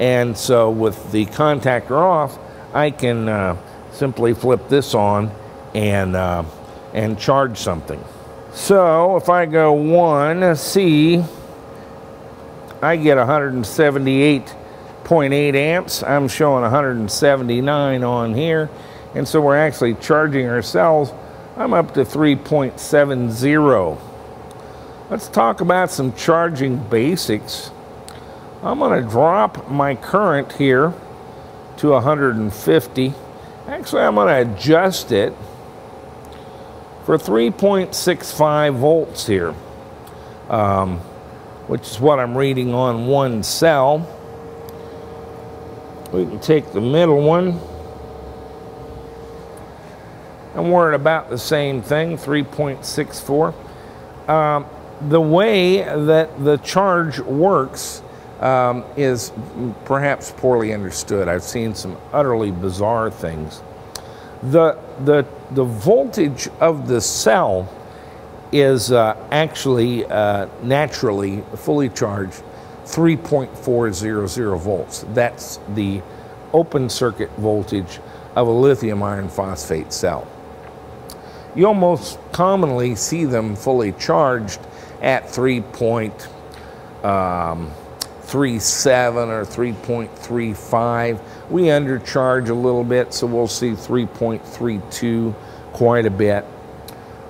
and so with the contactor off, I can simply flip this on and charge something. So if I go 1C, I get 178.8 amps. I'm showing 179 on here, and so we're actually charging our cells. I'm up to 3.70. Let's talk about some charging basics. I'm going to drop my current here to 150. Actually, I'm going to adjust it for 3.65 volts here, which is what I'm reading on one cell. We can take the middle one, and we're at about the same thing, 3.64. The way that the charge works is perhaps poorly understood. I've seen some utterly bizarre things. The voltage of the cell is actually naturally fully charged 3.400 volts. That's the open circuit voltage of a lithium iron phosphate cell. You almost commonly see them fully charged at 3.37 or 3.35. We undercharge a little bit, so we'll see 3.32 quite a bit.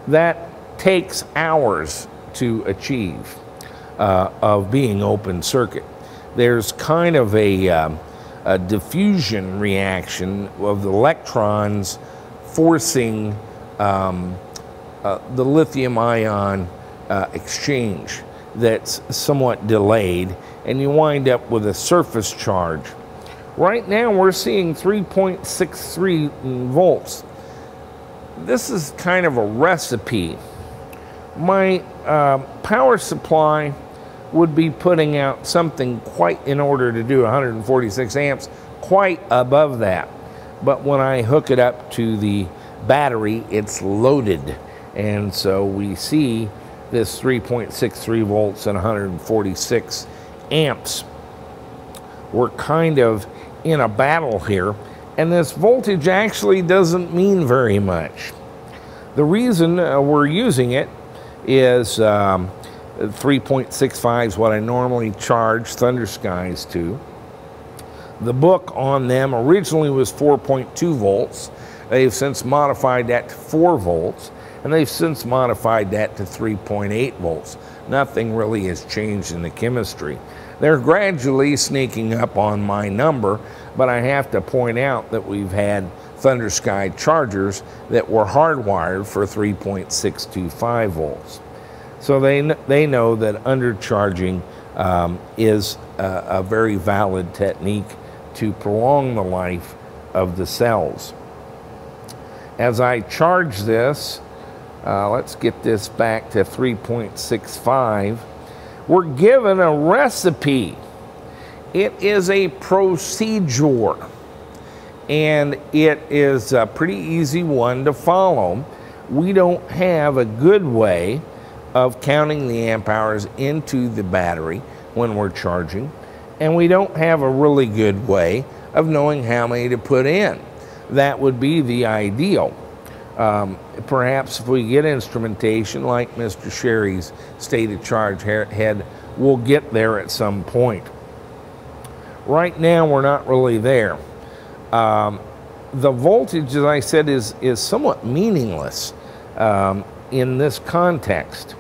That takes hours to achieve of being open circuit. There's kind of a diffusion reaction of the electrons forcing the lithium ion exchange that's somewhat delayed, and you wind up with a surface charge. Right now we're seeing 3.63 volts. This is kind of a recipe. My power supply would be putting out something quite, in order to do 146 amps, quite above that. But when I hook it up to the battery, it's loaded. And so we see this 3.63 volts and 146 amps. We're kind of in a battle here, and this voltage actually doesn't mean very much. The reason we're using it is 3.65 is what I normally charge Thunder Skies to. The book on them originally was 4.2 volts. They've since modified that to 4 volts, and they've since modified that to 3.8 volts. Nothing really has changed in the chemistry. They're gradually sneaking up on my number, but I have to point out that we've had Thunder Sky chargers that were hardwired for 3.625 volts. So they know that undercharging is a very valid technique to prolong the life of the cells. As I charge this, let's get this back to 3.65. We're given a recipe. It is a procedure, and it is a pretty easy one to follow. We don't have a good way of counting the amp hours into the battery when we're charging, and we don't have a really good way of knowing how many to put in. That would be the ideal. Perhaps if we get instrumentation like Mr. Sherry's state of charge head, we'll get there at some point. Right now we're not really there. The voltage, as I said, is somewhat meaningless in this context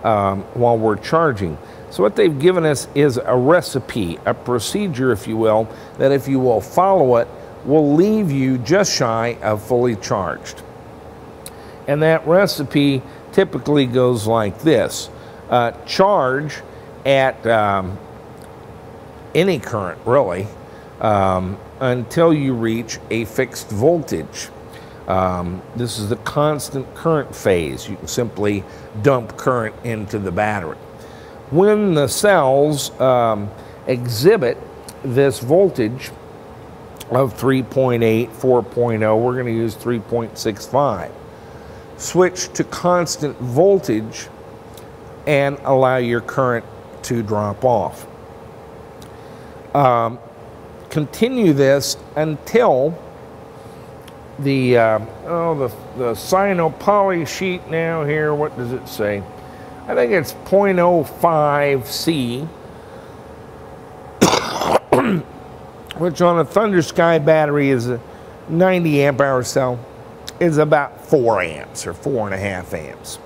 while we're charging. So what they've given us is a recipe, a procedure, if you will, that if you will follow it, will leave you just shy of fully charged. And that recipe typically goes like this. Charge at any current, really, until you reach a fixed voltage. This is the constant current phase. You can simply dump current into the battery. When the cells exhibit this voltage of 3.8, 4.0, we're going to use 3.65. Switch to constant voltage and allow your current to drop off. Continue this until the cyanopoly sheet now here, what does it say? I think it's 0.05 C, which on a Thunder Sky battery is a 90 amp hour cell, is about 4 amps or 4.5 amps.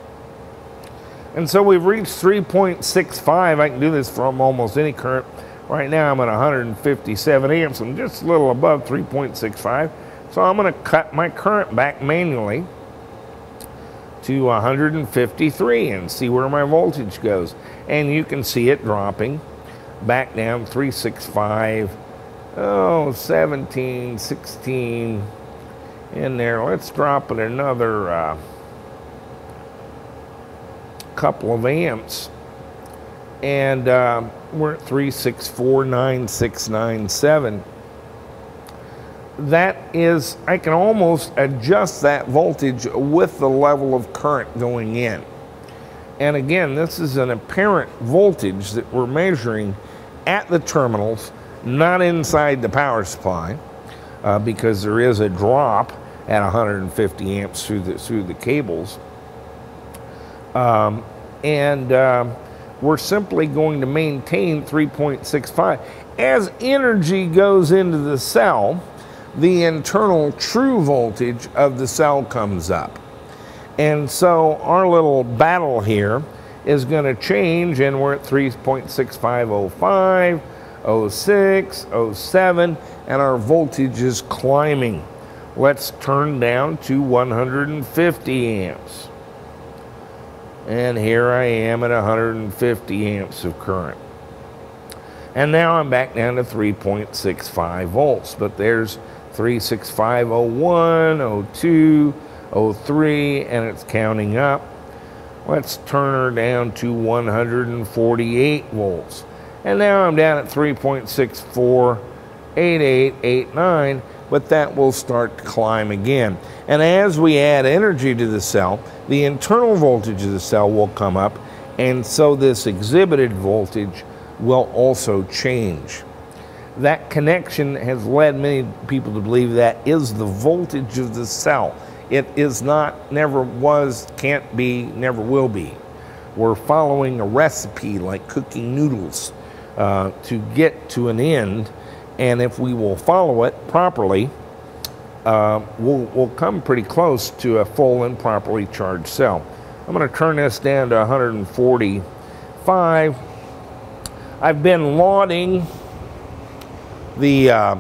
And so we've reached 3.65. I can do this from almost any current. Right now I'm at 157 amps. I'm just a little above 3.65. So I'm going to cut my current back manually to 153 and see where my voltage goes. And you can see it dropping back down 365, 17, 16 in there. Let's drop it another couple of amps, and we're at 3649697. That is, I can almost adjust that voltage with the level of current going in. And again, this is an apparent voltage that we're measuring at the terminals, not inside the power supply, because there is a drop at 150 amps through the cables. We're simply going to maintain 3.65. As energy goes into the cell, the internal true voltage of the cell comes up. And so our little battle here is going to change, and we're at 3.6505, 06, 07, and our voltage is climbing. Let's turn down to 150 amps. And here I am at 150 amps of current. And now I'm back down to 3.65 volts, but there's 36501, 02, 03, and it's counting up. Let's turn her down to 148 volts. And now I'm down at 3.648889, but that will start to climb again. And as we add energy to the cell, the internal voltage of the cell will come up, and so this exhibited voltage will also change. That connection has led many people to believe that is the voltage of the cell. It is not, never was, can't be, never will be. We're following a recipe like cooking noodles to get to an end, and if we will follow it properly, we'll come pretty close to a full and properly charged cell. I'm going to turn this down to 145. I've been lauding the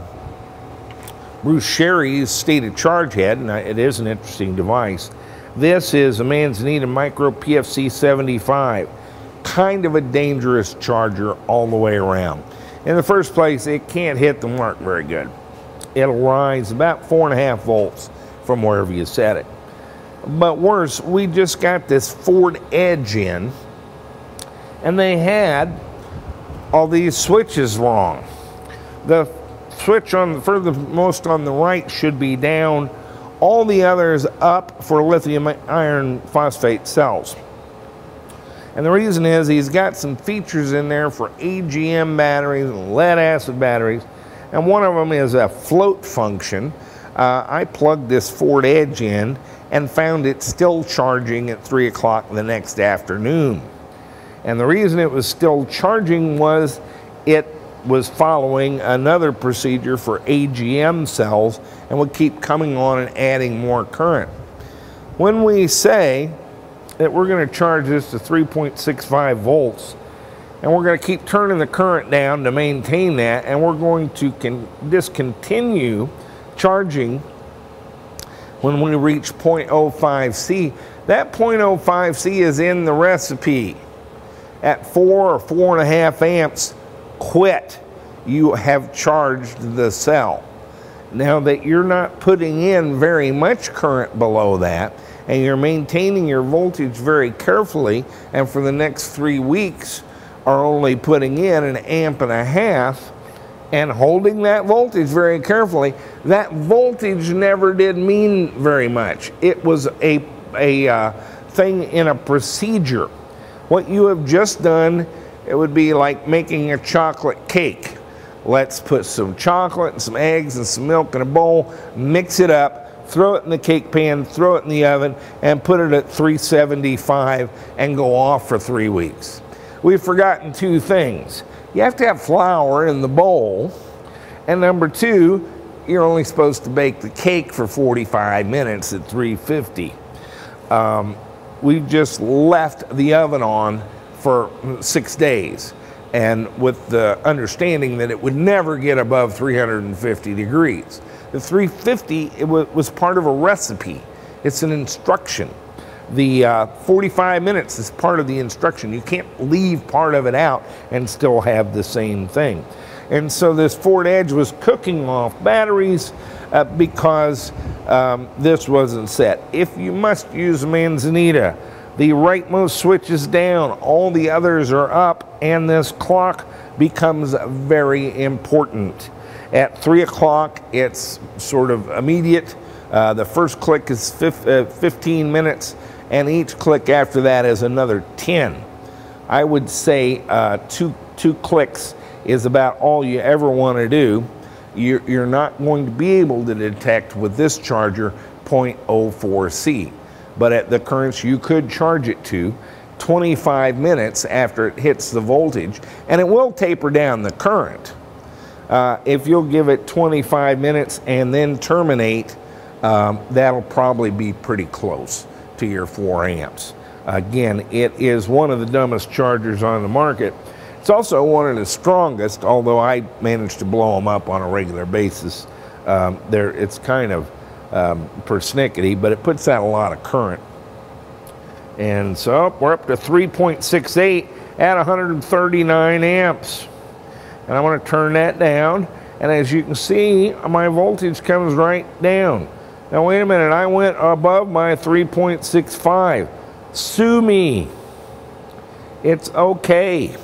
Bruce Sherry's stated charge head, and it is an interesting device. This is a Manzanita Micro PFC 75, kind of a dangerous charger all the way around. In the first place, it can't hit the mark very good. It'll rise about 4.5 volts from wherever you set it. But worse, we just got this Ford Edge in, and they had all these switches wrong. The switch on the furthermost on the right should be down, all the others up for lithium iron phosphate cells. And the reason is he's got some features in there for AGM batteries and lead acid batteries, and one of them is a float function. I plugged this Ford Edge in and found it still charging at 3 o'clock the next afternoon. And the reason it was still charging was it was following another procedure for AGM cells and would keep coming on and adding more current. When we say that we're going to charge this to 3.65 volts, and we're going to keep turning the current down to maintain that, and we're going to discontinue charging when we reach 0.05C. That 0.05C is in the recipe. At 4 or 4.5 amps, quit. You have charged the cell. Now that you're not putting in very much current below that, and you're maintaining your voltage very carefully, and for the next 3 weeks are only putting in 1.5 amps and holding that voltage very carefully, that voltage never did mean very much. It was a thing in a procedure. What you have just done, it would be like making a chocolate cake. Let's put some chocolate and some eggs and some milk in a bowl, mix it up, throw it in the cake pan, throw it in the oven, and put it at 375 and go off for 3 weeks. We've forgotten 2 things. You have to have flour in the bowl, and number 2, you're only supposed to bake the cake for 45 minutes at 350. We've just left the oven on for 6 days, and with the understanding that it would never get above 350 degrees. The 350, it was part of a recipe. It's an instruction. The 45 minutes is part of the instruction. You can't leave part of it out and still have the same thing. And so this Ford Edge was cooking off batteries because this wasn't set. If you must use Manzanita, the rightmost switch is down, all the others are up, and this clock becomes very important. At 3 o'clock, it's sort of immediate. The first click is 15 minutes, and each click after that is another 10. I would say two clicks is about all you ever want to do. You're not going to be able to detect with this charger 0.04C, but at the currents you could charge it to 25 minutes after it hits the voltage, and it will taper down the current. If you'll give it 25 minutes and then terminate, that'll probably be pretty close to your 4 amps. Again, it is one of the dumbest chargers on the market. It's also one of the strongest, although I manage to blow them up on a regular basis. It's kind of persnickety, but it puts out a lot of current. And so we're up to 3.68 at 139 amps. And I want to turn that down. And as you can see, my voltage comes right down. Now wait a minute, I went above my 3.65. Sue me. It's okay.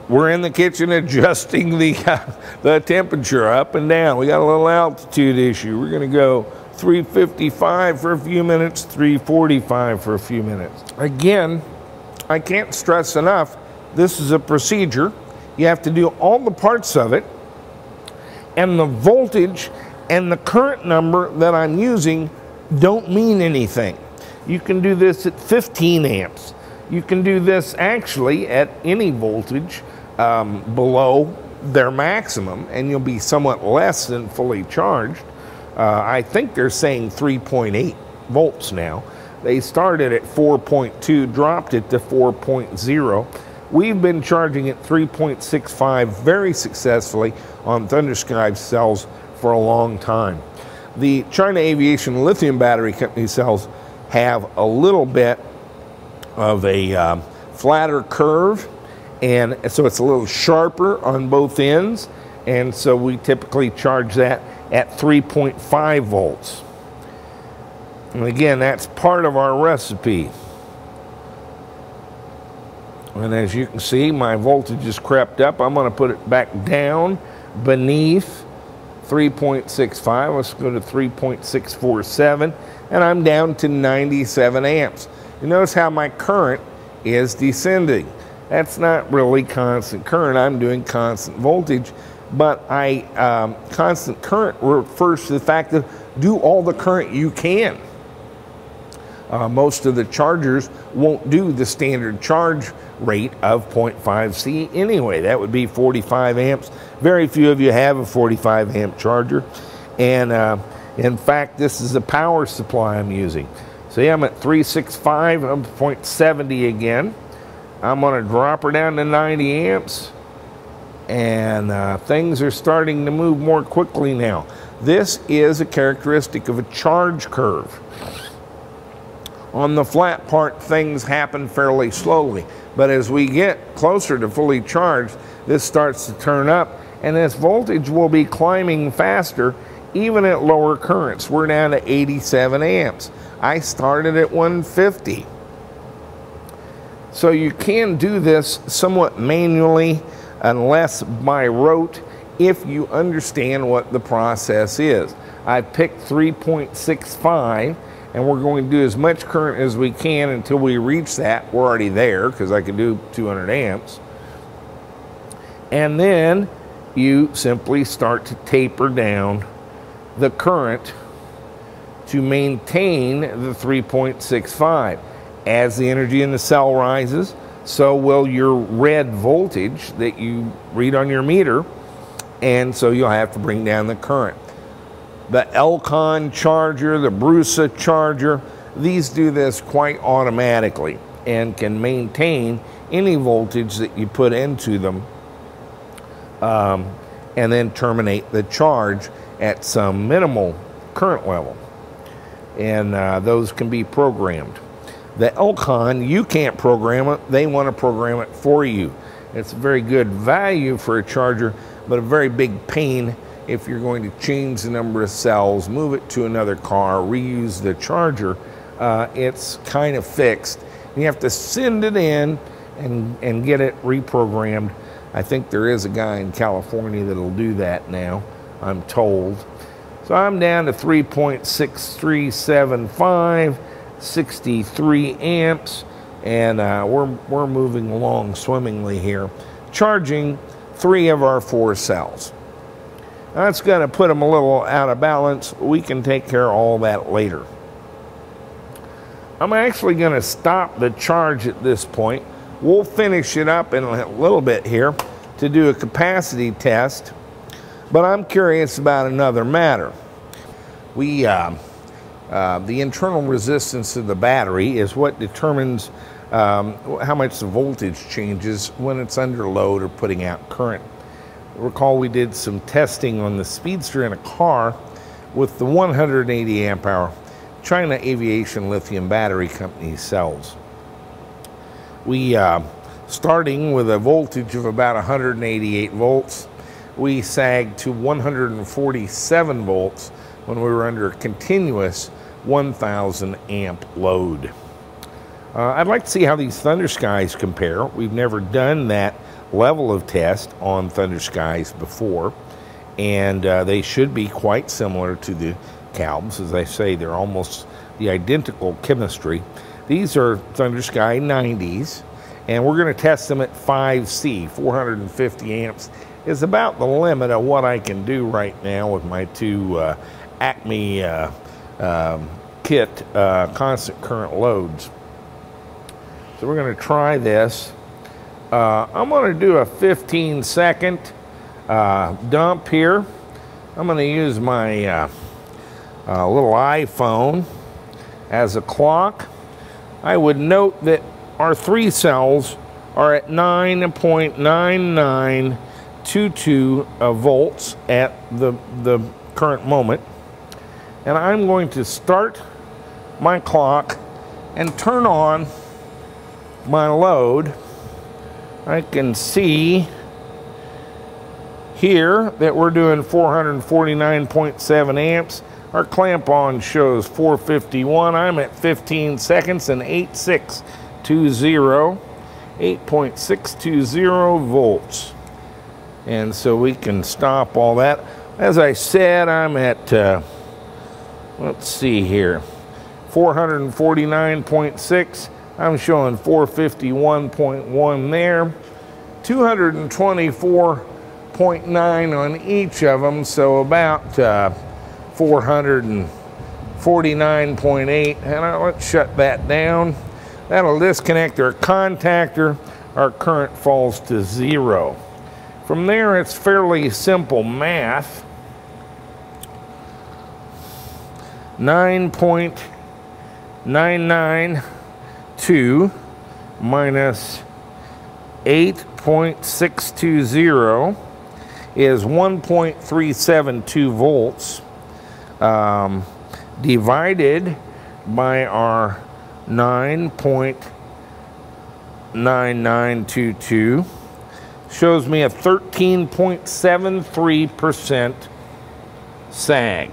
We're in the kitchen adjusting the temperature up and down. We got a little altitude issue. We're going to go 355 for a few minutes, 345 for a few minutes. Again, I can't stress enough, this is a procedure. You have to do all the parts of it, and the voltage and the current number that I'm using don't mean anything. You can do this at 15 amps. You can do this actually at any voltage below their maximum, and you'll be somewhat less than fully charged. I think they're saying 3.8 volts now. They started at 4.2, dropped it to 4.0. We've been charging at 3.65 very successfully on Thundersky cells for a long time. The China Aviation Lithium Battery Company cells have a little bit of a flatter curve, and so it's a little sharper on both ends, and so we typically charge that at 3.5 volts. And again, that's part of our recipe. And as you can see, my voltage has crept up. I'm going to put it back down beneath 3.65. Let's go to 3.647, and I'm down to 97 amps. You notice how my current is descending. That's not really constant current. I'm doing constant voltage, but constant current refers to the fact that do all the current you can. Most of the chargers won't do the standard charge rate of 0.5C anyway. That would be 45 amps. Very few of you have a 45 amp charger. And in fact, this is the power supply I'm using. See, I'm at 365, I'm 0.70 again. I'm going to drop her down to 90 amps. And things are starting to move more quickly now. This is a characteristic of a charge curve. On the flat part, things happen fairly slowly, but as we get closer to fully charged, this starts to turn up, and this voltage will be climbing faster even at lower currents. We're down to 87 amps. I started at 150. So you can do this somewhat manually and less by rote if you understand what the process is. I picked 3.65, and we're going to do as much current as we can until we reach that. We're already there because I can do 200 amps. And then you simply start to taper down the current to maintain the 3.65. As the energy in the cell rises, so will your red voltage that you read on your meter, and so you'll have to bring down the current. The Elcon charger, the Brusa charger, these do this quite automatically and can maintain any voltage that you put into them and then terminate the charge at some minimal current level. And those can be programmed. The Elcon, you can't program it, they want to program it for you. It's a very good value for a charger, but a very big pain if you're going to change the number of cells, move it to another car, reuse the charger. It's kind of fixed. You have to send it in and get it reprogrammed. I think there is a guy in California that'll do that now, I'm told. So I'm down to 3.6375, 63 amps, and we're moving along swimmingly here, charging 3 of our 4 cells. That's going to put them a little out of balance. We can take care of all that later. I'm actually going to stop the charge at this point. We'll finish it up in a little bit here to do a capacity test, but I'm curious about another matter. The internal resistance of the battery is what determines how much the voltage changes when it's under load or putting out current. Recall we did some testing on the Speedster in a car with the 180 amp hour China Aviation Lithium Battery Company cells. We, starting with a voltage of about 188 volts, we sagged to 147 volts when we were under a continuous 1000 amp load. I'd like to see how these Thunder Skies compare. We've never done that level of test on Thunder Skies before, and they should be quite similar to the Calbs. As I say, they're almost the identical chemistry. These are Thunder Sky 90s, and we're going to test them at 5C. 450 amps is about the limit of what I can do right now with my 2 Acme kit constant current loads. So we're going to try this. I'm going to do a 15-second dump here. I'm going to use my little iPhone as a clock. I would note that our 3 cells are at 9.9922 volts at the current moment. And I'm going to start my clock and turn on my load. I can see here that we're doing 449.7 amps. Our clamp on shows 451. I'm at 15 seconds and 8.620 volts. And so we can stop all that. As I said, I'm at, let's see here, 449.6. I'm showing 451.1 there. 224.9 on each of them, so about 449.8. And let's shut that down. That'll disconnect our contactor. Our current falls to 0. From there, it's fairly simple math. 9.992 minus 8.620 is 1.372 volts, divided by our 9.9922 shows me a 13.73% sag.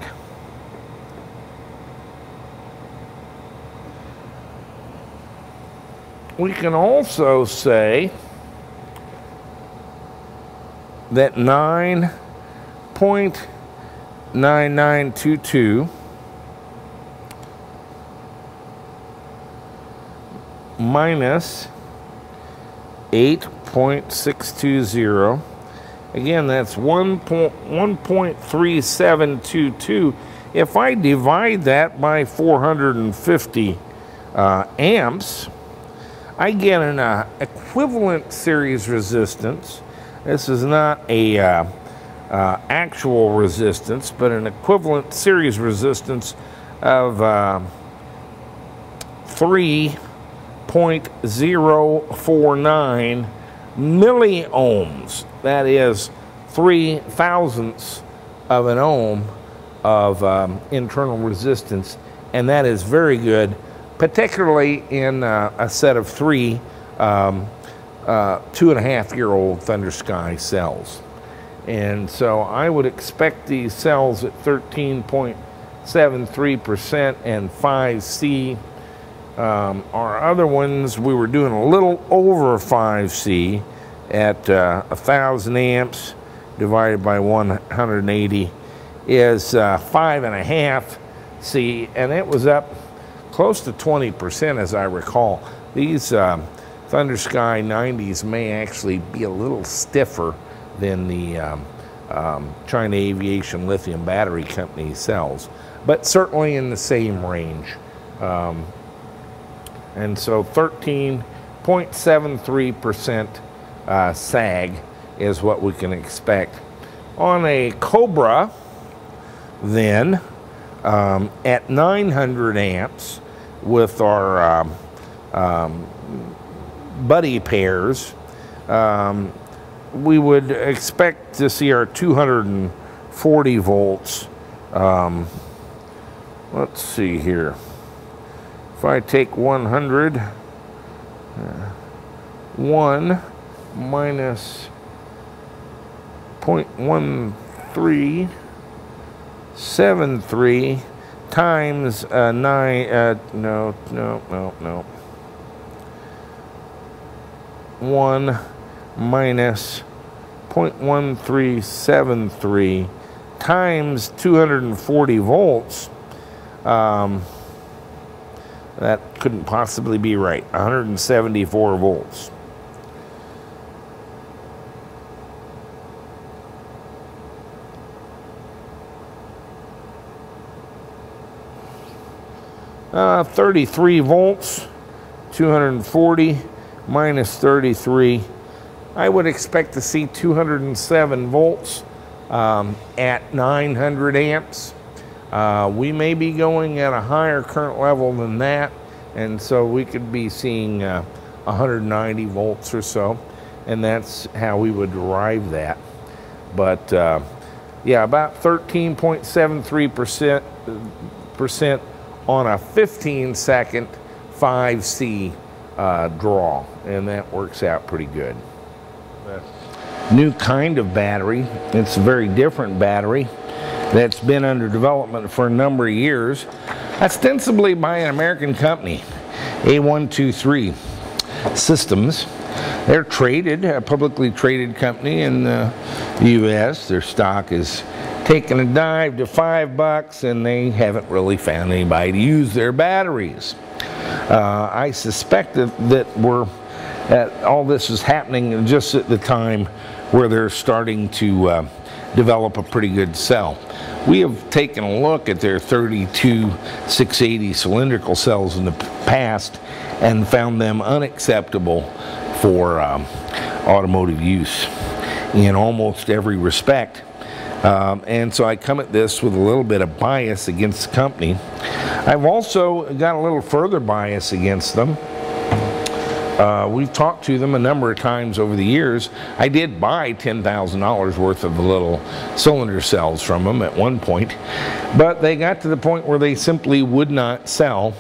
We can also say that 9.9922 minus 8.620, again, that's 1.3722. If I divide that by 450 amps, I get an equivalent series resistance. This is not a actual resistance, but an equivalent series resistance of 3.049 milliohms. That is 3/1000ths of an ohm of internal resistance, and that is very good, particularly in a set of 3 2.5-year-old Thunder Sky cells. And so I would expect these cells at 13.73% and 5C. Our other ones, we were doing a little over 5C at 1,000 amps divided by 180 is 5.5C, and it was up close to 20% as I recall. These Thunder Sky 90s may actually be a little stiffer than the China Aviation Lithium Battery Company cells, but certainly in the same range. And so 13.73% sag is what we can expect. On a Cobra, then, at 900 amps with our buddy pairs, we would expect to see our 240 volts. Let's see here. If I take 100, 1 minus 0.1373 times 1 minus 0.1373 times 240 volts. That couldn't possibly be right. 174 volts. Uh, 33 volts, 240 minus 33. I would expect to see 207 volts at 900 amps. We may be going at a higher current level than that, and so we could be seeing 190 volts or so, and that's how we would derive that. But yeah, about 13.73% on a 15-second 5C draw, and that works out pretty good. New kind of battery. It's a very different battery that's been under development for a number of years, ostensibly by an American company, A123 Systems. They're traded, a publicly traded company in the US. Their stock is taking a dive to $5, and they haven't really found anybody to use their batteries. I suspect that all this is happening just at the time where they're starting to develop a pretty good cell. We have taken a look at their 32-680 cylindrical cells in the past and found them unacceptable for automotive use in almost every respect. And so I come at this with a little bit of bias against the company. I've also got a little further bias against them. We've talked to them a number of times over the years. I did buy $10,000 worth of the little cylinder cells from them at one point, but they got to the point where they simply would not sell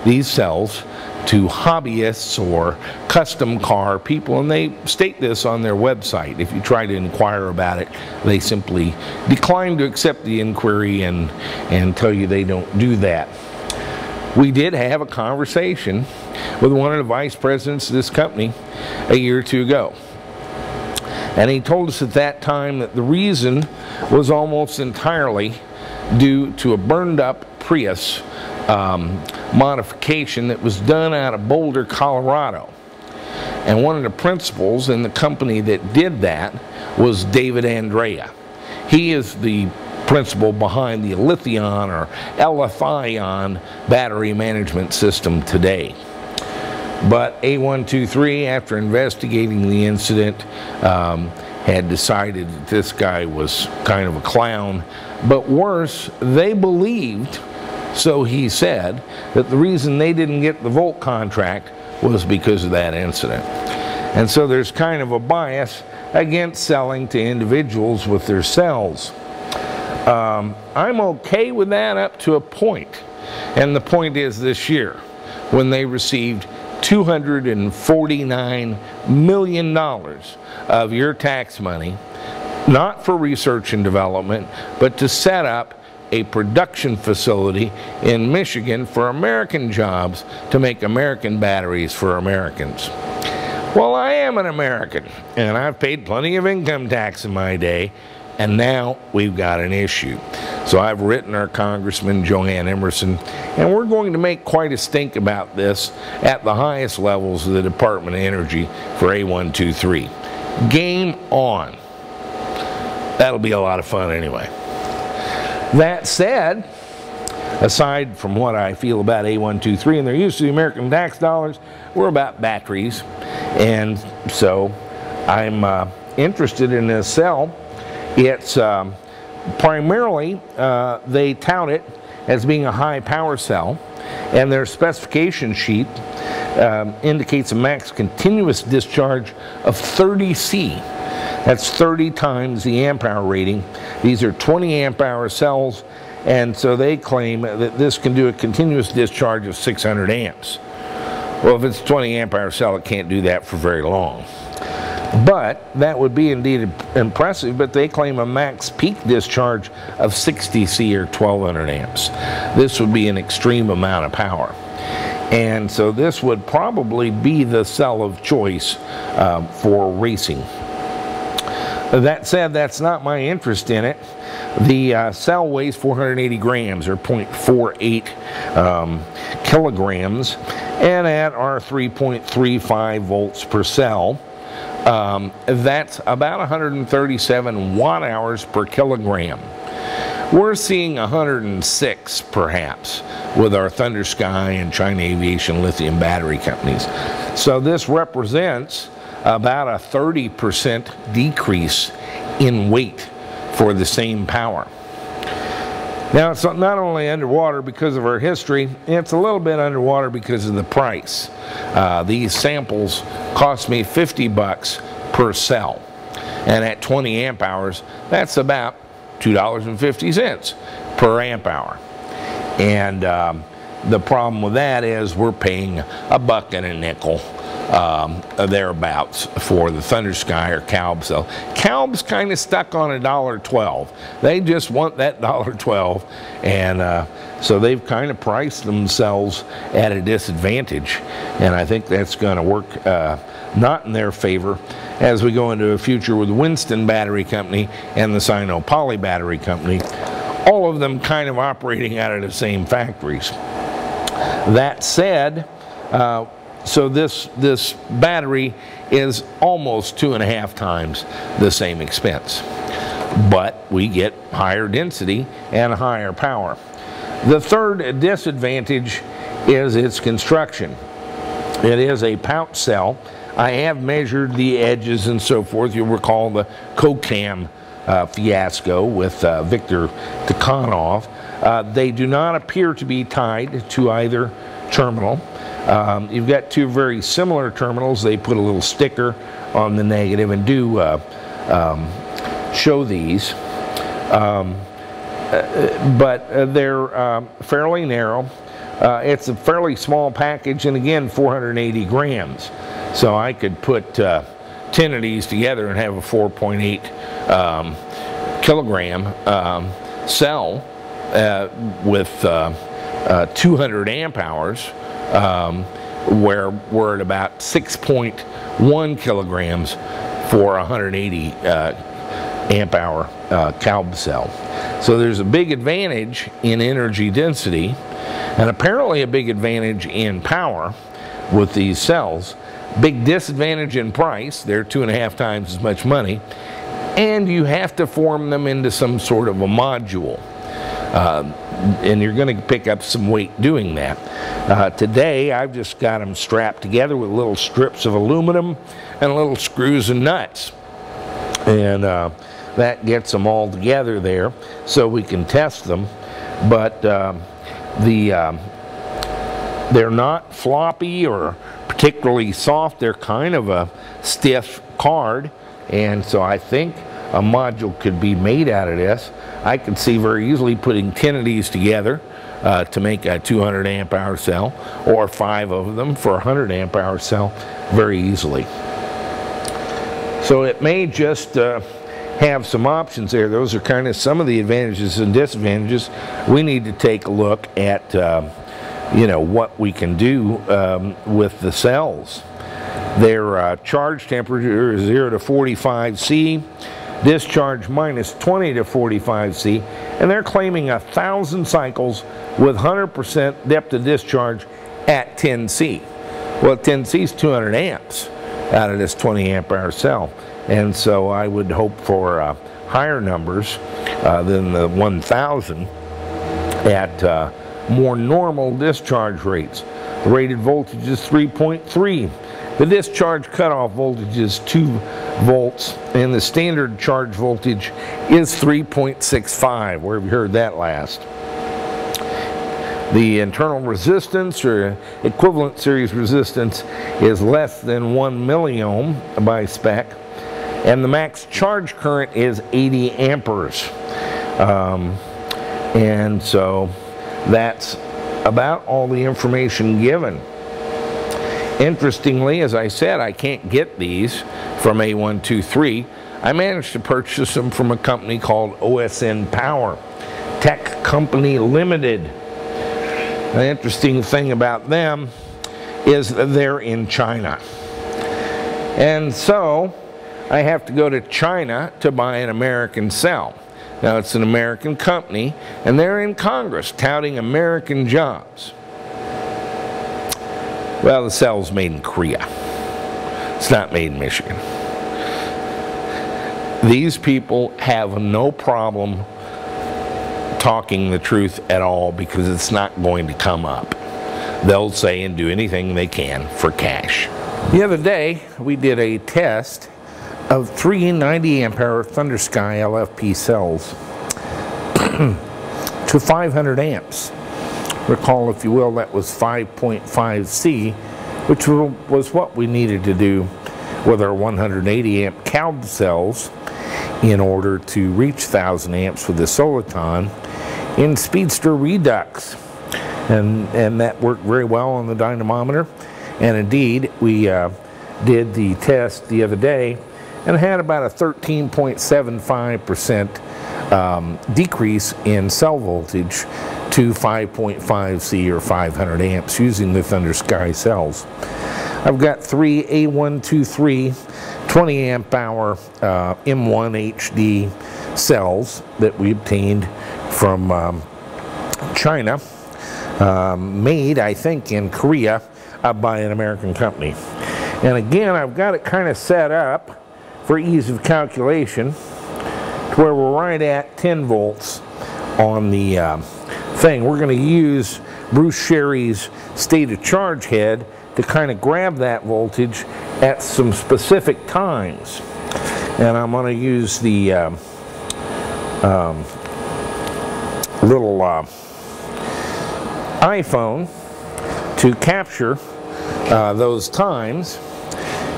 these cells to hobbyists or custom car people, and they state this on their website. If you try to inquire about it, they simply decline to accept the inquiry and tell you they don't do that. We did have a conversation with one of the vice presidents of this company a year or two ago, and he told us at that time that the reason was almost entirely due to a burned up Prius modification that was done out of Boulder, Colorado. And one of the principals in the company that did that was David Andrea. He is the principle behind the Lithion or LFION battery management system today. But A123, after investigating the incident, had decided that this guy was kind of a clown. But worse, they believed, so he said, that the reason they didn't get the Volt contract was because of that incident. And so there's kind of a bias against selling to individuals with their cells. I'm okay with that up to a point. And the point is this year, when they received $249 million of your tax money, not for research and development, but to set up a production facility in Michigan for American jobs to make American batteries for Americans. Well, I am an American, and I've paid plenty of income tax in my day, and now we've got an issue. So I've written our Congressman Joanne Emerson, and we're going to make quite a stink about this at the highest levels of the Department of Energy for A123. Game on. That'll be a lot of fun anyway. That said, aside from what I feel about A123 and their use of the American tax dollars, we're about batteries. And so I'm interested in this cell. It's primarily, they tout it as being a high power cell, and their specification sheet indicates a max continuous discharge of 30 C. That's 30 times the amp hour rating. These are 20 amp hour cells, and so they claim that this can do a continuous discharge of 600 amps. Well, if it's a 20 amp hour cell, it can't do that for very long. But that would be indeed impressive, but they claim a max peak discharge of 60 C or 1200 amps. This would be an extreme amount of power. And so this would probably be the cell of choice for racing. That said, that's not my interest in it. The cell weighs 480 grams or 0.48 kilograms, and at our 3.35 volts per cell, that's about 137 watt hours per kilogram. We're seeing 106 perhaps with our Thunder Sky and China Aviation lithium battery companies. So this represents about a 30% decrease in weight for the same power. Now, it's not only underwater because of our history, it's a little bit underwater because of the price. These samples cost me 50 bucks per cell, and at 20 amp hours, that's about $2.50 per amp hour. And the problem with that is we're paying $1 and a nickel thereabouts for the Thunder Sky or Calb cell. Calb's kind of stuck on $1.12. They just want that $1.12, and so they've kind of priced themselves at a disadvantage, and I think that's going to work not in their favor as we go into a future with Winston Battery Company and the Sino Poly Battery Company, all of them kind of operating out of the same factories. That said, so this battery is almost 2.5 times the same expense, but we get higher density and higher power. The third disadvantage is its construction. It is a pouch cell. I have measured the edges and so forth. You'll recall the CoCam fiasco with Victor Tikhonov. They do not appear to be tied to either terminal. You've got two very similar terminals. They put a little sticker on the negative and do show these, but they're fairly narrow. It's a fairly small package, and again 480 grams, so I could put 10 of these together and have a 4.8 kilogram cell with 200 amp hours, where we're at about 6.1 kilograms for 180 amp hour Calb cell. So there's a big advantage in energy density, and apparently a big advantage in power with these cells. Big disadvantage in price. They're 2.5 times as much money, and you have to form them into some sort of a module. And you're going to pick up some weight doing that. Today I've just got them strapped together with little strips of aluminum and little screws and nuts, and that gets them all together there so we can test them. But they're not floppy or particularly soft. They're kind of a stiff card, and so I think a module could be made out of this. I could see very easily putting 10 of these together to make a 200 amp hour cell, or 5 of them for a 100 amp hour cell very easily. So it may just have some options there. Those are kind of some of the advantages and disadvantages. We need to take a look at you know, what we can do with the cells. Their charge temperature is 0 to 45 C, discharge minus 20 to 45 C, and they're claiming 1,000 cycles with 100% depth of discharge at 10C. Well, 10C is 200 amps out of this 20 amp hour cell, and so I would hope for higher numbers than the 1,000 at more normal discharge rates. The rated voltage is 3.3. The discharge cutoff voltage is 2 volts, and the standard charge voltage is 3.65. Where have you heard that last? The internal resistance, or equivalent series resistance, is less than 1 milliohm by spec, and the max charge current is 80 amperes. And so that's about all the information given. Interestingly, as I said, I can't get these from A123. I managed to purchase them from a company called OSN Power Tech Company Limited. The interesting thing about them is they're in China. And so I have to go to China to buy an American cell. Now, it's an American company, and they're in Congress touting American jobs. Well, the cell's made in Korea. It's not made in Michigan. These people have no problem talking the truth at all because it's not going to come up. They'll say and do anything they can for cash. The other day, we did a test of 3 90 amp hour Thunder Sky LFP cells to 500 amps. Recall, if you will, that was 5.5C, which was what we needed to do with our 180 amp CALD cells in order to reach 1,000 amps with the Soliton in Speedster Redux. And that worked very well on the dynamometer. And indeed, we did the test the other day and had about a 13.75% decrease in cell voltage to 5.5C or 500 amps using the Thunder Sky cells. I've got 3 A123 20 amp hour M1 HD cells that we obtained from China, made, I think, in Korea by an American company. And again, I've got it kind of set up for ease of calculation to where we're right at 10 volts on the thing. We're going to use Bruce Sherry's state of charge head to kind of grab that voltage at some specific times. And I'm going to use the little iPhone to capture those times,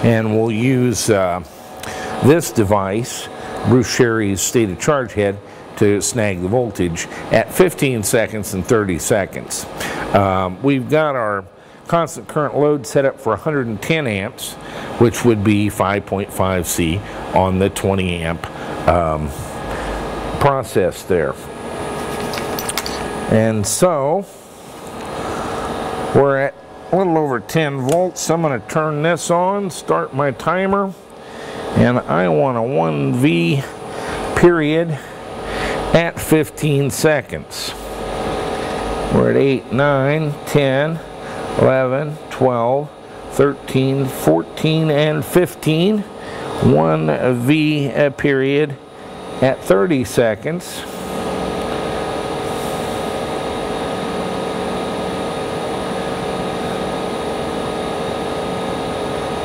and we'll use this device, Bruce Sherry's state of charge head, to snag the voltage at 15 seconds and 30 seconds. We've got our constant current load set up for 110 amps, which would be 5.5C on the 20 amp process there. And so we're at a little over 10 volts. I'm going to turn this on, start my timer, and I want a 1V period at 15 seconds. We're at 8, 9, 10, 11, 12, 13, 14, and 15. 1V period at 30 seconds.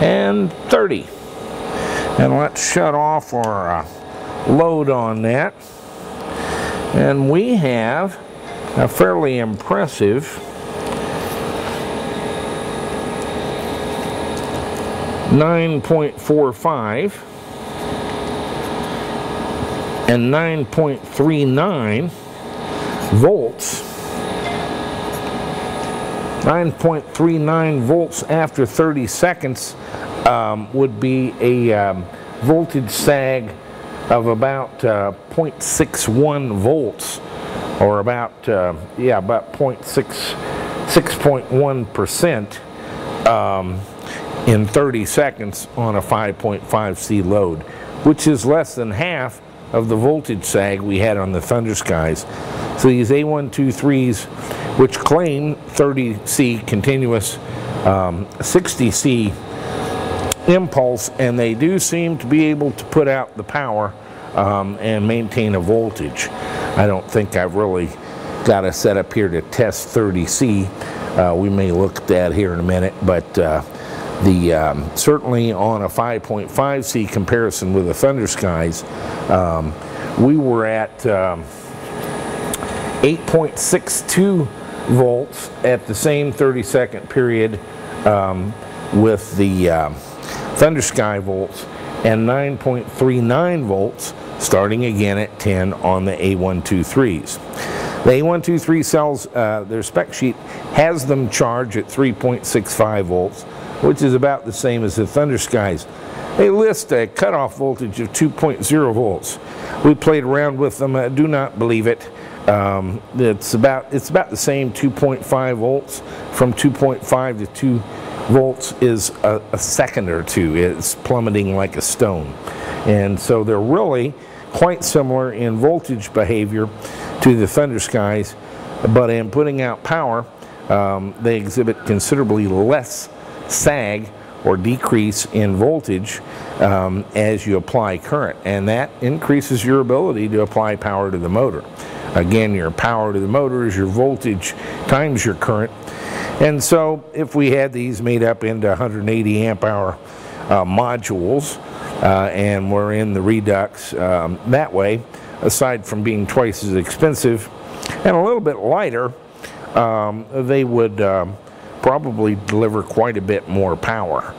And 30. And let's shut off our load on that. And we have a fairly impressive 9.45 and 9.39 volts. 9.39 volts after 30 seconds would be a voltage sag of about 0.61 volts, or about about 6.1% in 30 seconds on a 5.5C load, which is less than half of the voltage sag we had on the Thunder Skies. So these A123s, which claim 30C continuous, 60C impulse, and they do seem to be able to put out the power and maintain a voltage. I don't think I've really got a setup here to test 30C. We may look at that here in a minute, but certainly on a 5.5C comparison with the Thunder Skies, we were at 8.62 volts at the same 30-second period with the Thunder Sky volts, and 9.39 volts starting again at 10 on the A123s. The A123 cells, their spec sheet has them charged at 3.65 volts, which is about the same as the Thunder Skies. They list a cutoff voltage of 2.0 volts. We played around with them. I do not believe it. It's about the same, 2.5 volts. From 2.5 to 2 volts is a second or two. It's plummeting like a stone. And so they're really quite similar in voltage behavior to the Thunder Skies, but in putting out power, they exhibit considerably less sag or decrease in voltage as you apply current, and that increases your ability to apply power to the motor. Again, your power to the motor is your voltage times your current. And so if we had these made up into 180 amp hour modules and we're in the Redux that way, aside from being twice as expensive and a little bit lighter, they would probably deliver quite a bit more power,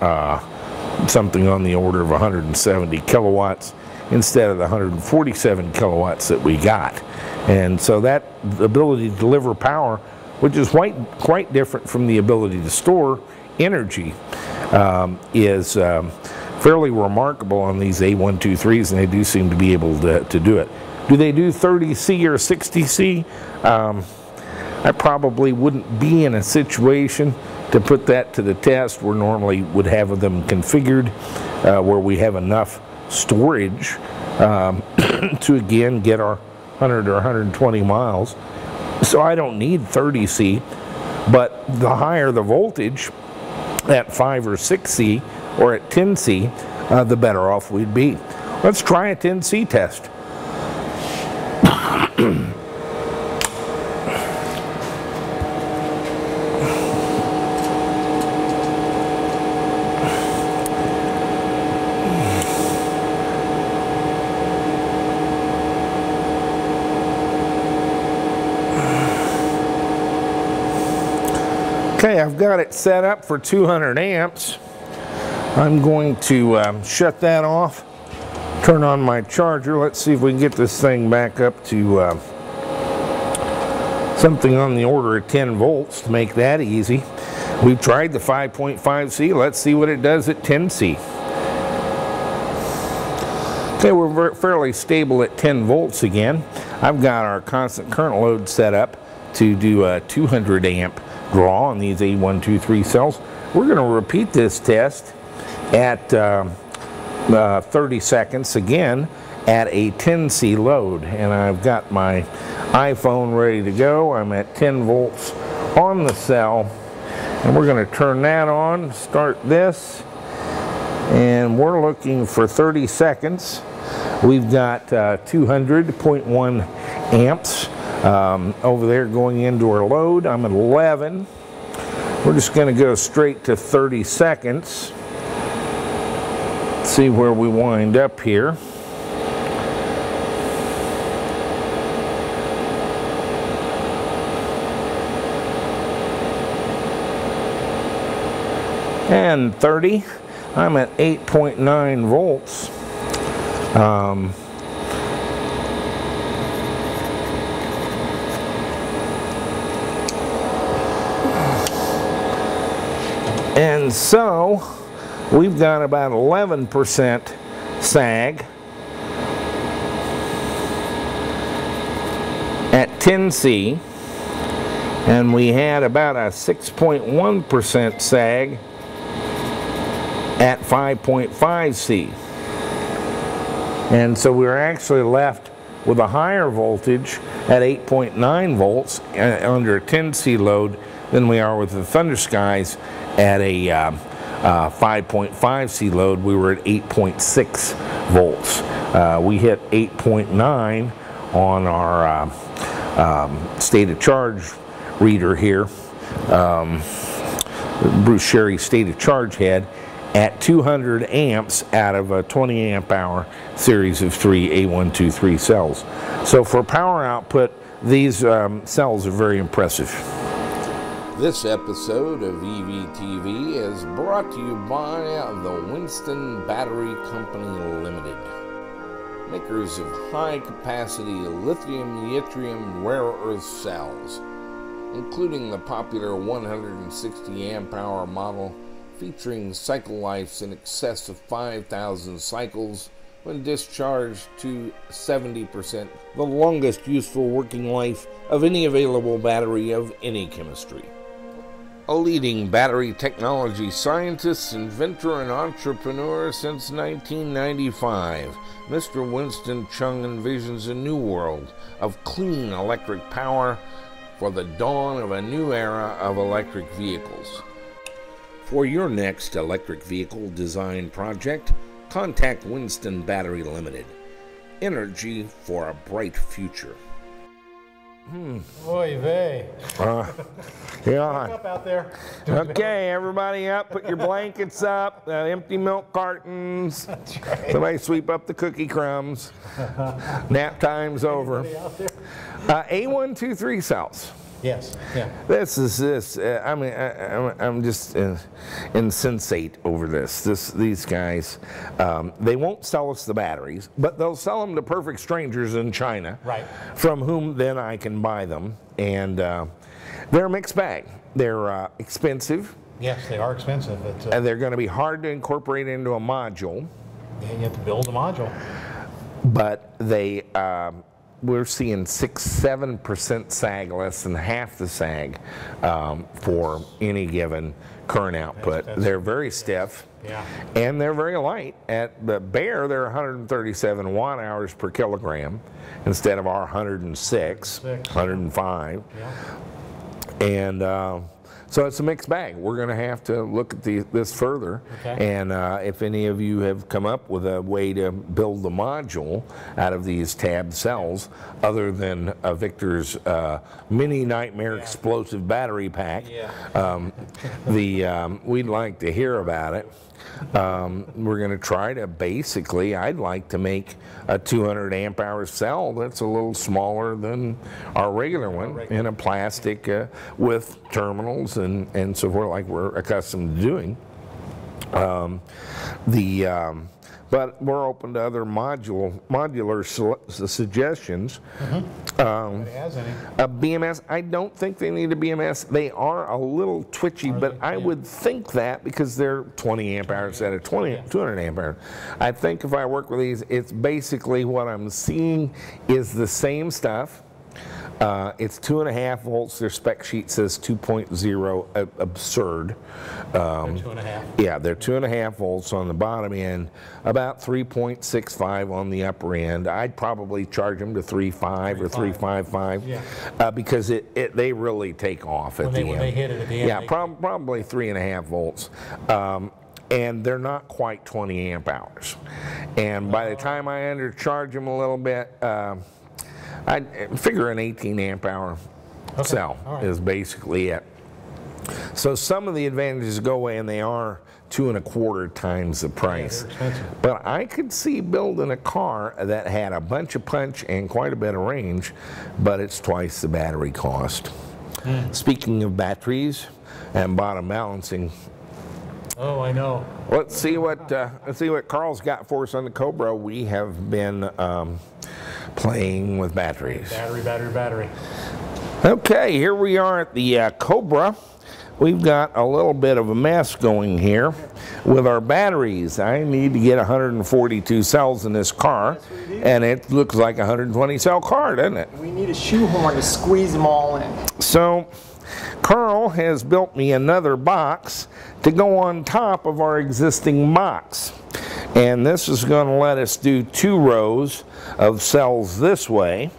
something on the order of 170 kilowatts instead of the 147 kilowatts that we got. And so that ability to deliver power, which is quite different from the ability to store energy, is fairly remarkable on these A123s, and they do seem to be able to do it. Do they do 30C or 60C? I probably wouldn't be in a situation to put that to the test. We normally would have them configured where we have enough storage to again get our 100 or 120 miles. So I don't need 30C, but the higher the voltage at 5 or 6C or at 10C, the better off we'd be. Let's try a 10C test. Okay, I've got it set up for 200 amps. I'm going to shut that off, turn on my charger. Let's see if we can get this thing back up to something on the order of 10 volts to make that easy. We've tried the 5.5C. Let's see what it does at 10C. Okay, we're fairly stable at 10 volts again. I've got our constant current load set up to do a 200 amp draw on these A123 cells. We're going to repeat this test at 30 seconds again at a 10C load, and I've got my iPhone ready to go. I'm at 10 volts on the cell, and we're going to turn that on, start this, and we're looking for 30 seconds. We've got 200.1 amps over there going into our load. I'm at 11. We're just going to go straight to 30 seconds. See where we wind up here. And 30. I'm at 8.9 volts. And so we've got about 11% sag at 10C, and we had about a 6.1% sag at 5.5C. And so we were actually left with a higher voltage at 8.9 volts under a 10C load than we are with the Thunder Skies at a 5.5C load. We were at 8.6 volts. We hit 8.9 on our state of charge reader here, Bruce Sherry state of charge head, at 200 amps out of a 20 amp hour series of 3 A123 cells. So for power output, these cells are very impressive. This episode of EVTV is brought to you by the Winston Battery Company Limited, makers of high-capacity lithium yttrium rare earth cells, including the popular 160 amp hour model featuring cycle lives in excess of 5,000 cycles when discharged to 70%, the longest useful working life of any available battery of any chemistry. A leading battery technology scientist, inventor, and entrepreneur since 1995, Mr. Winston Chung envisions a new world of clean electric power for the dawn of a new era of electric vehicles. For your next electric vehicle design project, contact Winston Battery Limited. Energy for a bright future. Oy vey. Yeah. Up out there. Okay, everybody up. Put your blankets up. Empty milk cartons. That's right. Somebody sweep up the cookie crumbs. Nap time's over. A123 cells. Yes. Yeah. I'm just insensate over this. These guys, they won't sell us the batteries, but they'll sell them to perfect strangers in China, right? From whom then I can buy them, and they're a mixed bag. They're expensive. Yes, they are expensive. And they're going to be hard to incorporate into a module. Yeah, you have to build a module. But they. We're seeing 6-7% sag, less than half the sag for any given current output. They're very stiff, yeah, and they're very light. At the bare, they're 137 watt hours per kilogram instead of our 106, 105. Yeah. And so it's a mixed bag. We're going to have to look at this further. Okay. And if any of you have come up with a way to build the module out of these tab cells, other than Victor's mini nightmare explosive battery pack, we'd like to hear about it. We're going to try to basically, I'd like to make a 200 amp hour cell that's a little smaller than our regular one, in a plastic with terminals and so forth, like we're accustomed to doing. But we're open to other modular suggestions. Nobody has any. A BMS, I don't think they need a BMS. They are a little twitchy, but I would think that because they're 20 amp hours instead of 200 amp hours. I think if I work with these, it's basically what I'm seeing is the same stuff. It's 2.5 volts. Their spec sheet says 2.0, absurd. They're 2.5. Yeah, they're 2.5 volts on the bottom end, about 3.65 on the upper end. I'd probably charge them to 3.5 or 3.55 because they really take off at the end. When they hit it at the end. Yeah, probably 3.5 volts. And they're not quite 20 amp hours. And by the time I undercharge them a little bit, I figure an 18 amp hour cell is basically it. So some of the advantages go away, and they are 2.25 times the price. But I could see building a car that had a bunch of punch and quite a bit of range, but it's twice the battery cost. Speaking of batteries and bottom balancing, oh, I know. let's see what Carl's got for us on the Cobra. We have been playing with batteries. Battery. Okay, here we are at the Cobra. We've got a little bit of a mess going here with our batteries. I need to get 142 cells in this car, and it looks like a 120 cell car, doesn't it? We need a shoehorn to squeeze them all in. So Carl has built me another box to go on top of our existing box. And this is going to let us do 2 rows of cells this way,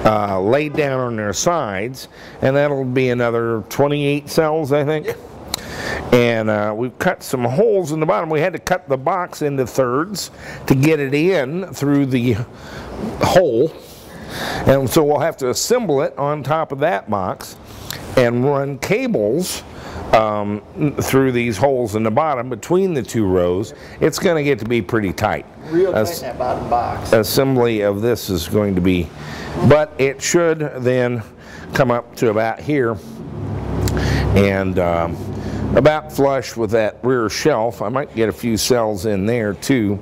laid down on their sides, and that'll be another 28 cells, I think. Yep. And we've cut some holes in the bottom. We had to cut the box into thirds to get it in through the hole. And so we'll have to assemble it on top of that box and run cables through these holes in the bottom between the 2 rows. It's going to get to be pretty tight. Real tight in that bottom box. Assembly of this is going to be, but it should then come up to about here and about flush with that rear shelf. I might get a few cells in there too,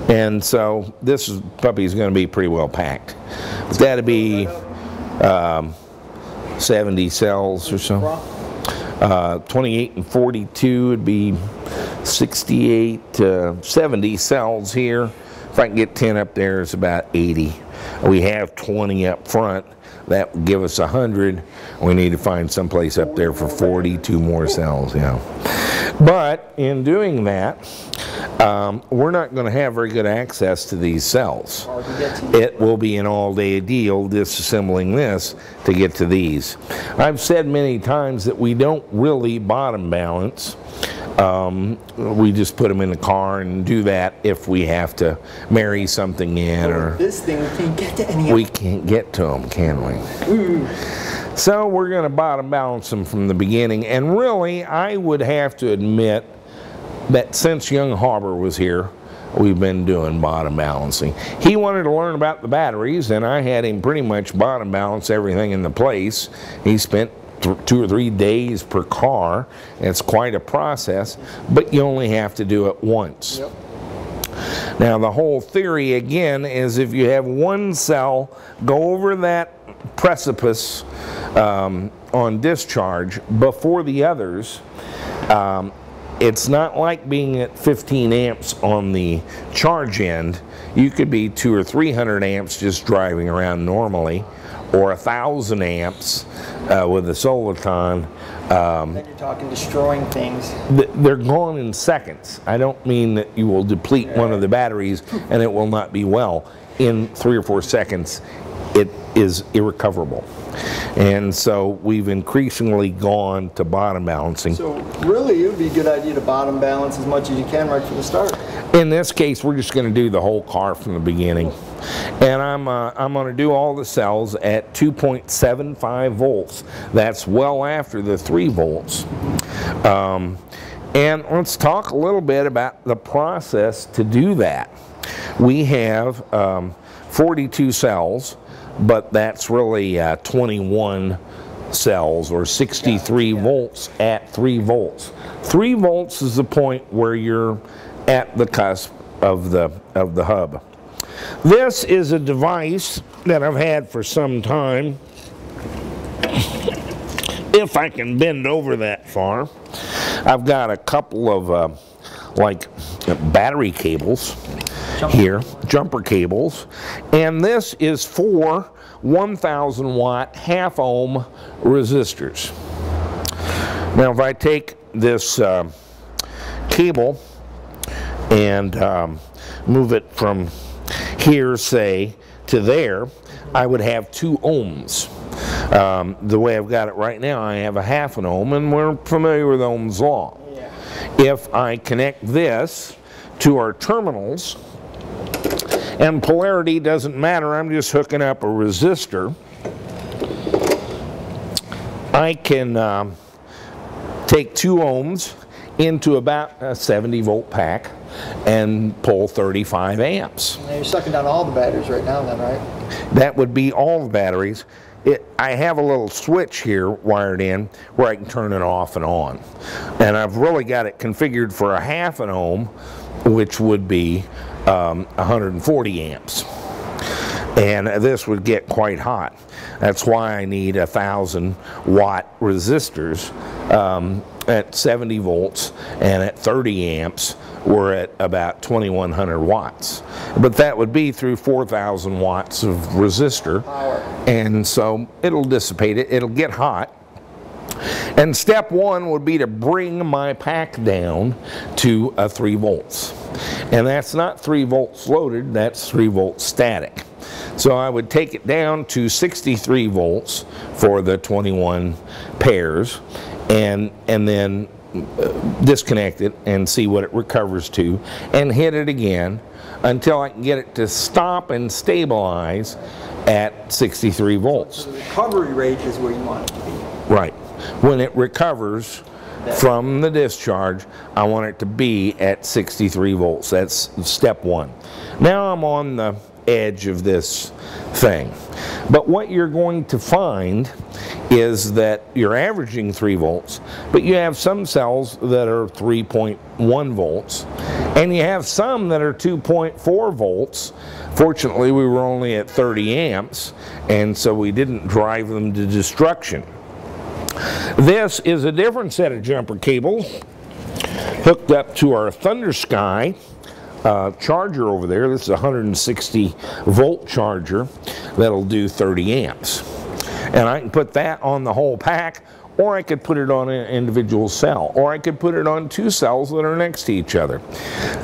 and so this puppy is going to be pretty well packed. It's got to be 70 cells or so. 28 and 42 would be 68 to 70 cells here. If I can get 10 up there, it's about 80. We have 20 up front. That would give us 100. We need to find someplace up there for 42 more cells, yeah. But in doing that, we're not going to have very good access to these cells. It will be an all-day deal disassembling this to get to these. I've said many times that we don't really bottom balance. We just put them in the car and do that if we have to marry something in, or this thing we can't get to any. We can't get to them, can we? So we're going to bottom balance them from the beginning. And really, I would have to admit that since young Harbor was here, we've been doing bottom balancing. He wanted to learn about the batteries, and I had him pretty much bottom balance everything in the place. He spent 2 or 3 days per car. It's quite a process, but you only have to do it once. Yep. Now the whole theory again is if you have one cell go over that precipice on discharge before the others, it's not like being at 15 amps on the charge end. You could be 200 or 300 amps just driving around normally, or 1,000 amps with a Soliton. Then you're talking destroying things. They're gone in seconds. I don't mean that you will deplete one of the batteries and it will not be well. In 3 or 4 seconds, it is irrecoverable. And so we've increasingly gone to bottom balancing. So really it would be a good idea to bottom balance as much as you can right from the start. In this case, we're just going to do the whole car from the beginning. And I'm going to do all the cells at 2.75 volts. That's well after the 3 volts. And let's talk a little bit about the process to do that. We have 42 cells, but that's really 21 cells, or 63 volts at 3 volts. 3 volts is the point where you're at the cusp of the hub. This is a device that I've had for some time. If I can bend over that far, I've got a couple of like battery cables here, jumper cables, and this is for 1,000 watt half ohm resistors. Now if I take this cable and move it from here, say, to there, I would have 2 ohms. The way I've got it right now, I have a half an ohm, and we're familiar with Ohm's law. Yeah. If I connect this to our terminals, and polarity doesn't matter, I'm just hooking up a resistor, I can take 2 ohms into about a 70 volt pack and pull 35 amps. Now you're sucking down all the batteries right now then, right? That would be all the batteries. I have a little switch here wired in where I can turn it off and on. And I've really got it configured for a half an ohm, which would be 140 amps. And this would get quite hot. That's why I need 1,000 watt resistors at 70 volts, and at 30 amps we're at about 2,100 watts. But that would be through 4,000 watts of resistor power. And so it'll dissipate it, it'll get hot. And step 1 would be to bring my pack down to 3 volts. And that's not 3 volts loaded, that's 3 volts static. So I would take it down to 63 volts for the 21 pairs, and then disconnect it and see what it recovers to, and hit it again until I can get it to stop and stabilize at 63 volts. So the recovery rate is where you want it to be. Right. When it recovers from the discharge, I want it to be at 63 volts. That's step 1. Now I'm on the edge of this thing. But what you're going to find is that you're averaging 3 volts, but you have some cells that are 3.1 volts, and you have some that are 2.4 volts. Fortunately, we were only at 30 amps, and so we didn't drive them to destruction. This is a different set of jumper cables hooked up to our Thunder Sky charger over there. This is a 160 volt charger that'll do 30 amps. And I can put that on the whole pack, or I could put it on an individual cell, or I could put it on 2 cells that are next to each other.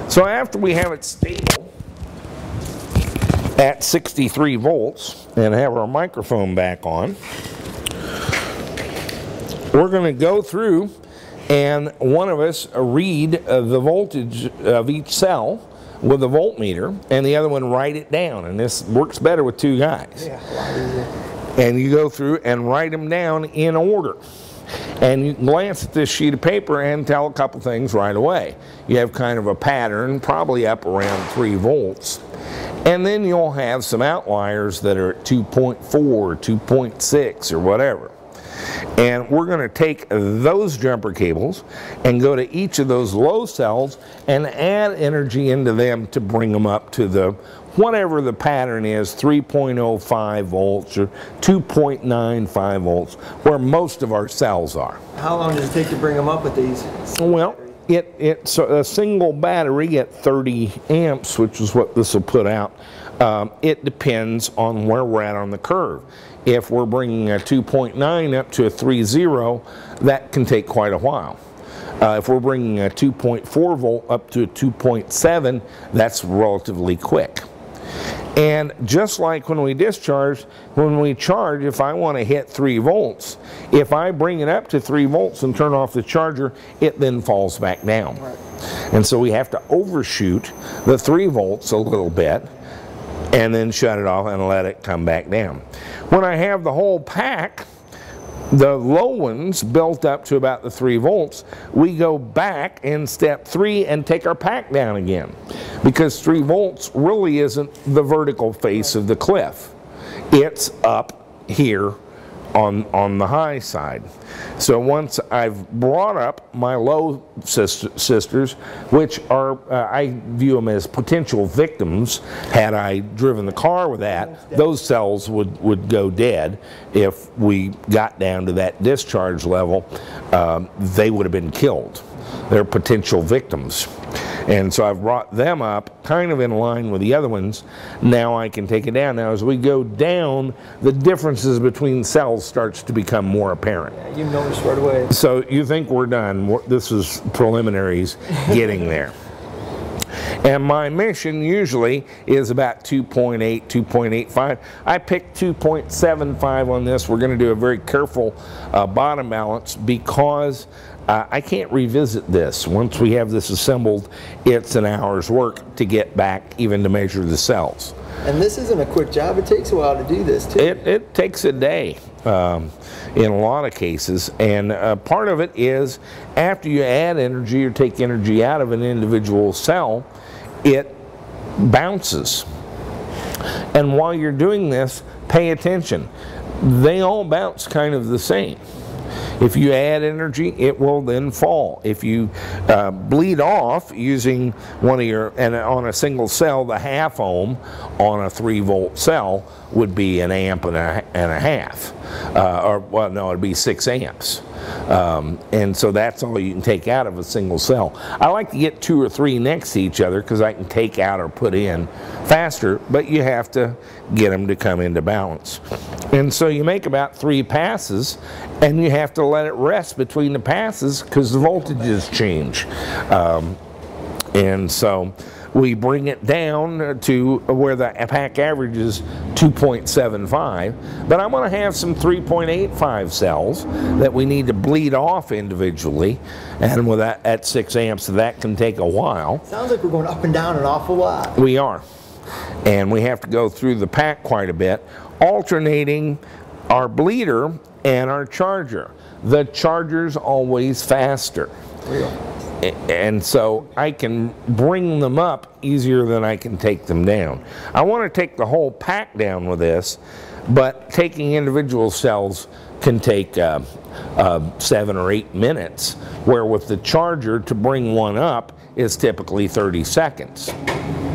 So after we have it stable at 63 volts and have our microphone back on, we're going to go through and one of us read the voltage of each cell with a voltmeter, and the other one write it down. And this works better with 2 guys. Yeah, a lot easier. And you go through and write them down in order. And you glance at this sheet of paper and tell a couple things right away. You have kind of a pattern, probably up around 3 volts. And then you'll have some outliers that are at 2.4, 2.6, or whatever. And we're going to take those jumper cables and go to each of those low cells and add energy into them to bring them up to the whatever the pattern is, 3.05 volts or 2.95 volts, where most of our cells are. How long does it take to bring them up with these? Well, it's a single battery at 30 amps, which is what this will put out. It depends on where we're at on the curve. If we're bringing a 2.9 up to a 3.0, that can take quite a while. If we're bringing a 2.4 volt up to a 2.7, that's relatively quick. And just like when we discharge, when we charge, if I want to hit 3 volts, if I bring it up to 3 volts and turn off the charger, it then falls back down. Right. And so we have to overshoot the 3 volts a little bit and then shut it off and let it come back down. When I have the whole pack, the low ones built up to about the 3 volts, we go back in step 3 and take our pack down again, because 3 volts really isn't the vertical face of the cliff. It's up here on the high side. So once I've brought up my low sisters, which are, I view them as potential victims. Had I driven the car with that, those cells would go dead. If we got down to that discharge level, they would have been killed. They're potential victims. And so I've brought them up kind of in line with the other ones. Now I can take it down. Now as we go down, the differences between cells starts to become more apparent. Yeah, you notice right away. So you think we're done. This is preliminaries getting there. And my mission usually is about 2.8, 2.85. I picked 2.75 on this. We're going to do a very careful bottom balance because I can't revisit this. Once we have this assembled, it's an hour's work to get back even to measure the cells. And this isn't a quick job. It takes a while to do this too. It takes a day in a lot of cases, and part of it is after you add energy or take energy out of an individual cell, it bounces. And while you're doing this, pay attention. They all bounce kind of the same. If you add energy, it will then fall. If you bleed off using one of your, and on a single cell, the half ohm on a 3 volt cell would be an amp and a half. Or, well, no, it'd be 6 amps. And so that's all you can take out of a single cell. I like to get 2 or 3 next to each other because I can take out or put in faster, but you have to get them to come into balance. And so you make about 3 passes, and you have to let it rest between the passes because the voltages change. And so we bring it down to where the pack average is 2.75, but I'm going to have some 3.85 cells that we need to bleed off individually, and with that at 6 amps, that can take a while. Sounds like we're going up and down an awful lot. We are, and we have to go through the pack quite a bit, alternating our bleeder and our charger. The charger's always faster. And so I can bring them up easier than I can take them down. I want to take the whole pack down with this, but taking individual cells can take 7 or 8 minutes, where with the charger to bring one up is typically 30 seconds.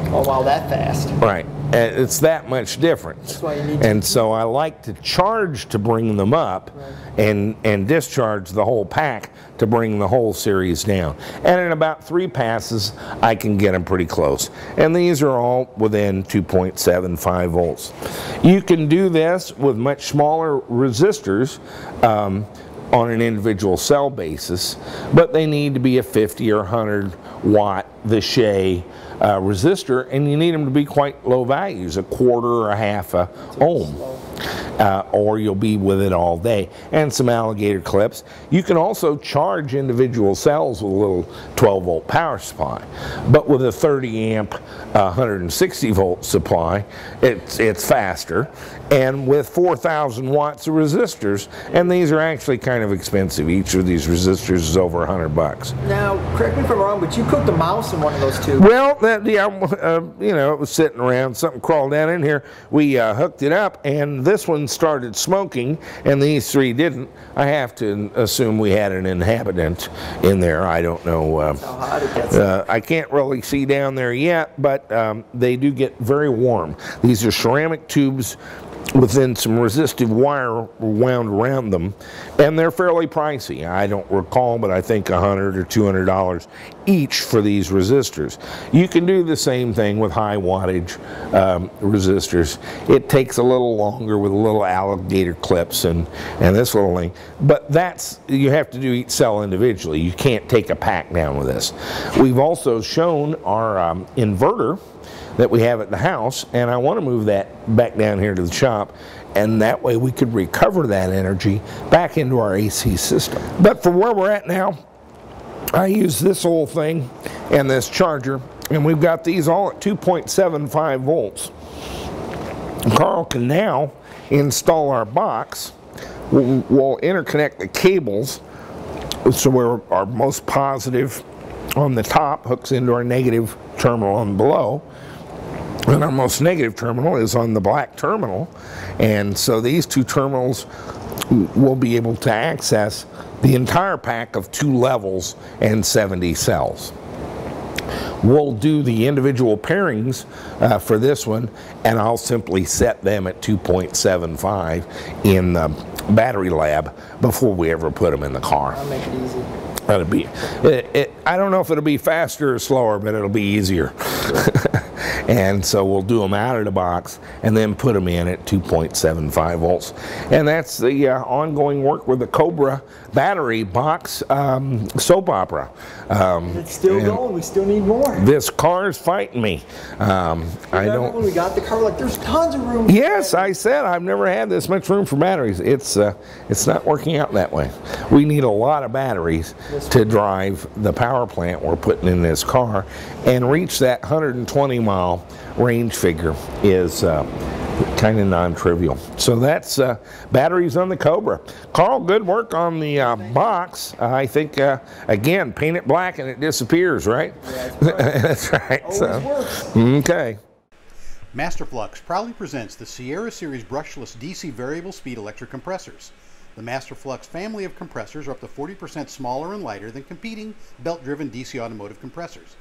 Oh wow, that fast. Right. It's that much difference. That's why you need to. And so I like to charge to bring them up, and discharge the whole pack to bring the whole series down. And in about 3 passes, I can get them pretty close. And these are all within 2.75 volts. You can do this with much smaller resistors on an individual cell basis, but they need to be a 50 or 100 watt Vishay resistor, and you need them to be quite low values, 1/4 or 1/2 ohm. Or you'll be with it all day. And some alligator clips. You can also charge individual cells with a little 12 volt power supply, but with a 30 amp 160 volt supply, it's faster, and with 4,000 watts of resistors, and these are actually kind of expensive. Each of these resistors is over $100. Now, correct me if I'm wrong, but you cooked a mouse in one of those tubes. Well, you know, it was sitting around, something crawled down in here, we hooked it up, and this one started smoking, and these 3 didn't. I have to assume we had an inhabitant in there. I don't know. How hot it gets. I can't really see down there yet, but they do get very warm. These are ceramic tubes within some resistive wire wound around them, and they're fairly pricey. I don't recall, but I think $100 or $200 each for these resistors. You can do the same thing with high wattage resistors. It takes a little longer with little alligator clips and this little thing, but you have to do each cell individually. You can't take a pack down with this. We've also shown our inverter that we have at the house, and I want to move that back down here to the shop, and that way we could recover that energy back into our AC system. But for where we're at now, I use this whole thing and this charger, and we've got these all at 2.75 volts. Carl can now install our box. We'll interconnect the cables, so where our most positive on the top hooks into our negative terminal on below, and our most negative terminal is on the black terminal, and so these 2 terminals will be able to access the entire pack of 2 levels and 70 cells. We'll do the individual pairings for this one, and I'll simply set them at 2.75 in the battery lab before we ever put them in the car. I'll make it easy. That'll be I don't know if it'll be faster or slower, but it'll be easier. And so we'll do them out of the box and then put them in at 2.75 volts. And that's the ongoing work with the Cobra battery box soap opera. It's still going. We still need more. This car's fighting me. I don't. When we got the car, we're like, there's tons of room. Yes, I said I've never had this much room for batteries. It's not working out that way. We need a lot of batteries to drive the power plant we're putting in this car, and reach that 120-mile range figure is kind of non-trivial. So that's batteries on the Cobra. Carl, good work on the box. I think, again, paint it black and it disappears, right? Yeah, that's right. That's right. Always works. Okay. Masterflux proudly presents the Sierra Series brushless DC variable speed electric compressors. The Masterflux family of compressors are up to 40% smaller and lighter than competing belt-driven DC automotive compressors.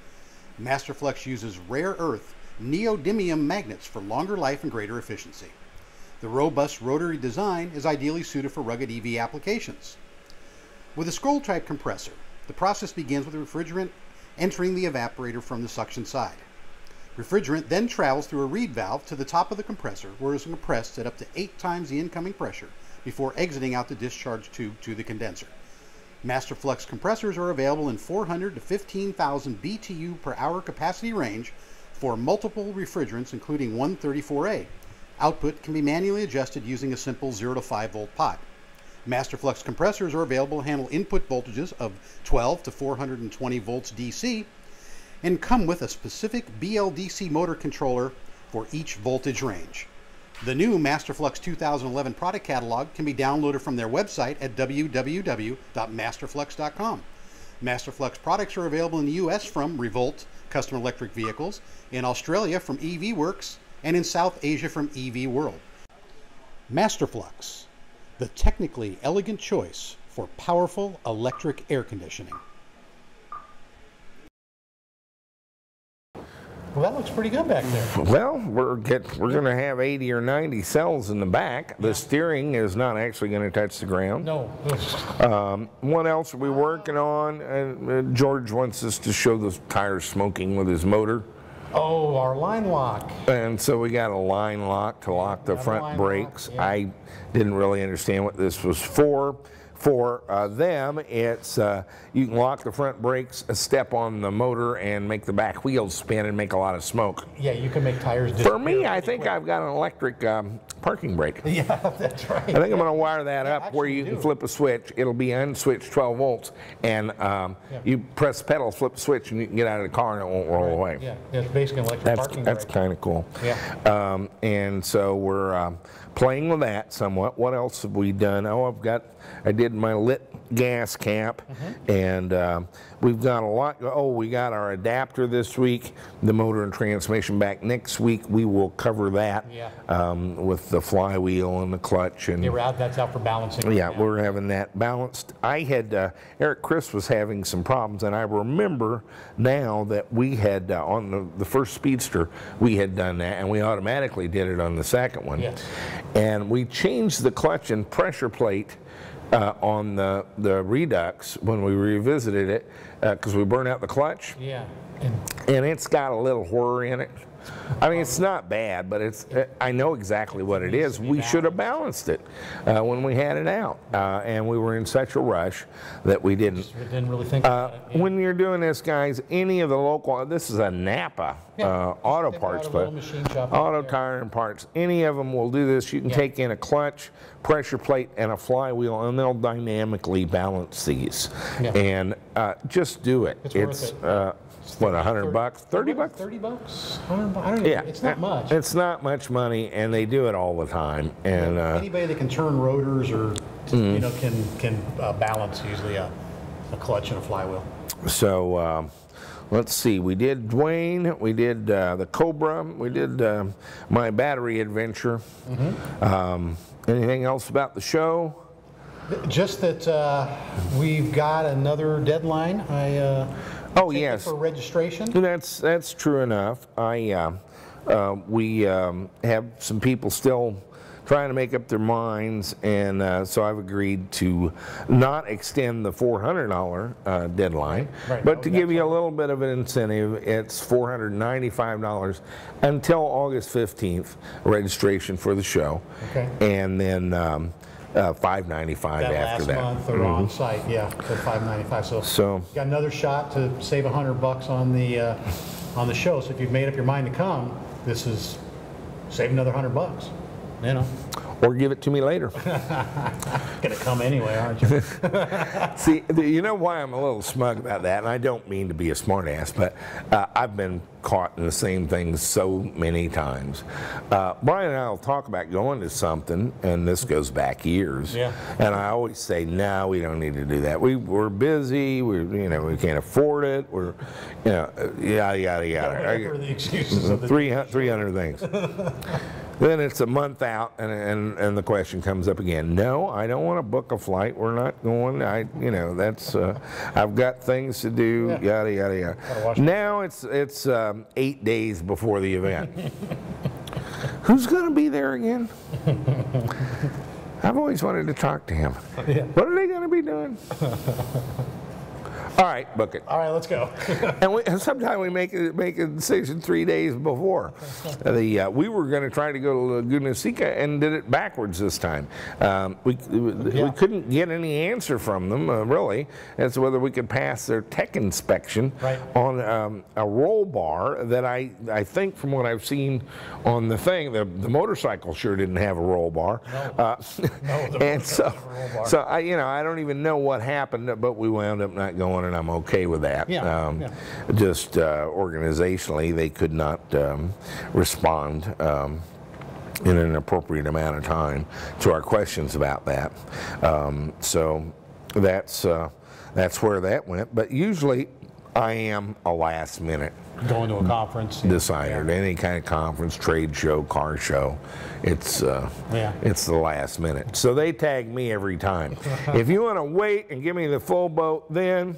Masterflux uses rare earth neodymium magnets for longer life and greater efficiency. The robust rotary design is ideally suited for rugged EV applications. With a scroll-type compressor, the process begins with the refrigerant entering the evaporator from the suction side. Refrigerant then travels through a reed valve to the top of the compressor, where it is compressed at up to 8 times the incoming pressure before exiting out the discharge tube to the condenser. Masterflux compressors are available in 400 to 15,000 BTU per hour capacity range for multiple refrigerants, including 134A. Output can be manually adjusted using a simple 0 to 5 volt pot. Masterflux compressors are available to handle input voltages of 12 to 420 volts DC and come with a specific BLDC motor controller for each voltage range. The new Masterflux 2011 product catalog can be downloaded from their website at www.masterflux.com. Masterflux products are available in the US from Revolt Custom Electric Vehicles, in Australia from EV Works, and in South Asia from EV World. Masterflux, the technically elegant choice for powerful electric air conditioning. Well, that looks pretty good back there. Well, we're going to have 80 or 90 cells in the back. The steering is not actually going to touch the ground. No. What else are we working on? George wants us to show the tires smoking with his motor. Oh, our line lock. And so we got a line lock to lock the front brakes. Yeah. I didn't really understand what this was for. For them, it's you can lock the front brakes, step on the motor, and make the back wheels spin and make a lot of smoke. Yeah, you can make tires disappear. For me, I think I've got an electric parking brake. Yeah, that's right. I think I'm going to wire that up where you can flip a switch. It'll be unswitched 12 volts, and you press the pedal, flip the switch, and you can get out of the car and it won't roll away. Yeah, it's basically an electric parking brake. That's kind of cool. Yeah. And so we're playing with that somewhat. What else have we done? Oh, I did my lit gas cap, and we've got a lot. Oh, we got our adapter this week, the motor and transmission back next week. We will cover that with the flywheel and the clutch. And that's out for balancing. Yeah, we're having that balanced. I had, Eric Chris was having some problems, and I remember now that we had, on the first Speedster, we had done that, and we automatically did it on the second one. Yes. And we changed the clutch and pressure plate on the Redux when we revisited it, because we burned out the clutch. Yeah. And it's got a little whir in it. I mean, it's not bad, but I know exactly what it is. We should have balanced it when we had it out, and we were in such a rush that we didn't. Just didn't really think about it. Yeah. When you're doing this, guys, any of the local, this is a Napa auto parts, but auto tire and parts, any of them will do this. You can take in a clutch, pressure plate, and a flywheel, and they'll dynamically balance these. And just do it. It's worth it. What, $100? $30? 30 bucks? 100 bucks? I don't know. Yeah, it's not much. It's not much money, and they do it all the time. And anybody that can turn rotors or you know can balance usually a clutch and a flywheel. So let's see. We did Dwayne. We did the Cobra. We did my battery adventure. Anything else about the show? Just that we've got another deadline. Oh yes, for registration. That's true enough. We have some people still trying to make up their minds, and so I've agreed to not extend the $400 deadline, but to give you a little bit of an incentive. It's $495 until August 15th, registration for the show, and then $595 after that. Last month or on site, for $595. So you got another shot to save $100 on the show. So if you've made up your mind to come, this is save another $100. You know. Or give it to me later. Gonna come anyway, aren't you? See, you know why I'm a little smug about that, and I don't mean to be a smartass, but I've been caught in the same thing so many times. Brian and I will talk about going to something, and this goes back years. And I always say, no, we don't need to do that. We're busy. We can't afford it. We're, yada yada yada. Whatever the excuses of the 300 things. Then it's a month out, and the question comes up again. No, I don't want to book a flight. We're not going. I've got things to do. Yada yada yada. Now it's 8 days before the event. Who's going to be there again? I've always wanted to talk to him. What are they going to be doing? All right, book it. All right, let's go. And sometimes we make a decision 3 days before. We were going to try to go to Laguna Seca and did it backwards this time. We couldn't get any answer from them, really, as to whether we could pass their tech inspection on a roll bar that I think, from what I've seen on the thing, the motorcycle sure didn't have a roll bar. No, and so I don't even know what happened, but we wound up not going, and I'm okay with that. Just organizationally, they could not respond in an appropriate amount of time to our questions about that. So that's where that went. But usually, I am a last minute going to a conference decider. Any kind of conference, trade show, car show, it's the last minute. So they tag me every time. If you want to wait and give me the full boat, then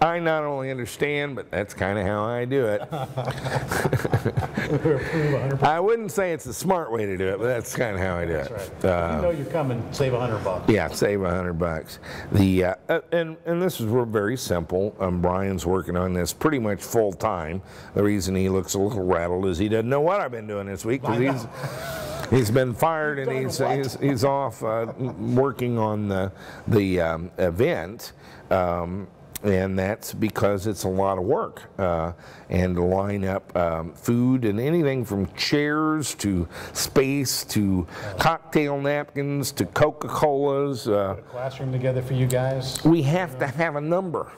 I not only understand, but that's kind of how I do it. I wouldn't say it's the smart way to do it, but that's kind of how I do it. Right. You know you're coming, save $100. Yeah, save $100. And this is very simple. Brian's working on this pretty much full time. The reason he looks a little rattled is he doesn't know what I've been doing this week, because he's been fired and he's off working on the event. And that's because it's a lot of work, and to line up food and anything from chairs to space to cocktail napkins to Coca-Colas. Put a classroom together for you guys. We have to have a number.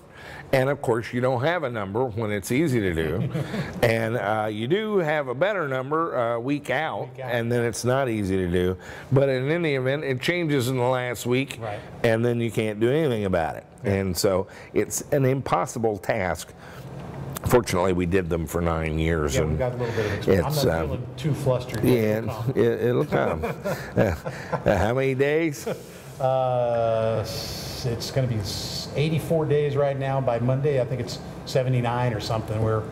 And of course, you don't have a number when it's easy to do. And you do have a better number week out, and then it's not easy to do. But in any event, it changes in the last week, and then you can't do anything about it. And so it's an impossible task. Fortunately, we did them for 9 years. Yeah, we got a little bit of experience. I'm not feeling too flustered. Yeah, it'll come. How many days? It's going to be 84 days right now. By Monday, I think it's 79 or something. We're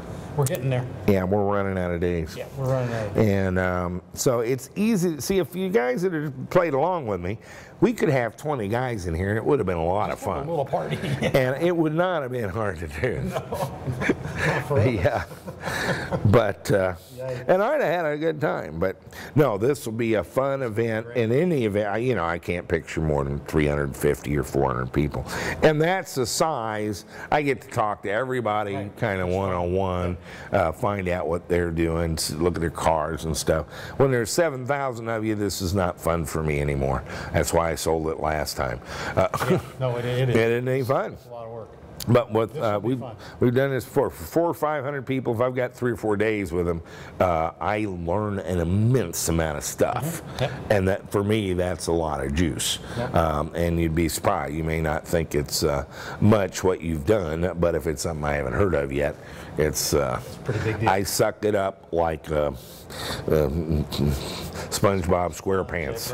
getting there. Yeah, we're running out of days. Yeah, we're running out of days. And so it's easy to see. If you guys that have played along with me, we could have 20 guys in here, and it would have been a lot of fun. A little party. And it would not have been hard to do. No, not forever. Yeah. But, and I'd have had a good time. But no, this will be a fun event. In any event, I can't picture more than 350 or 400 people. And that's the size. I get to talk to everybody kind of one-on-one, find out what they're doing, look at their cars and stuff. When there's 7,000 of you, this is not fun for me anymore. That's why I sold it last time. No, it is. It isn't any fun. It's a lot of work. But with, we've done this for 400 or 500 people. If I've got 3 or 4 days with them, I learn an immense amount of stuff. And that, for me, that's a lot of juice. And you'd be surprised. You may not think it's much what you've done, but if it's something I haven't heard of yet, it's a pretty big deal. I sucked it up like SpongeBob SquarePants.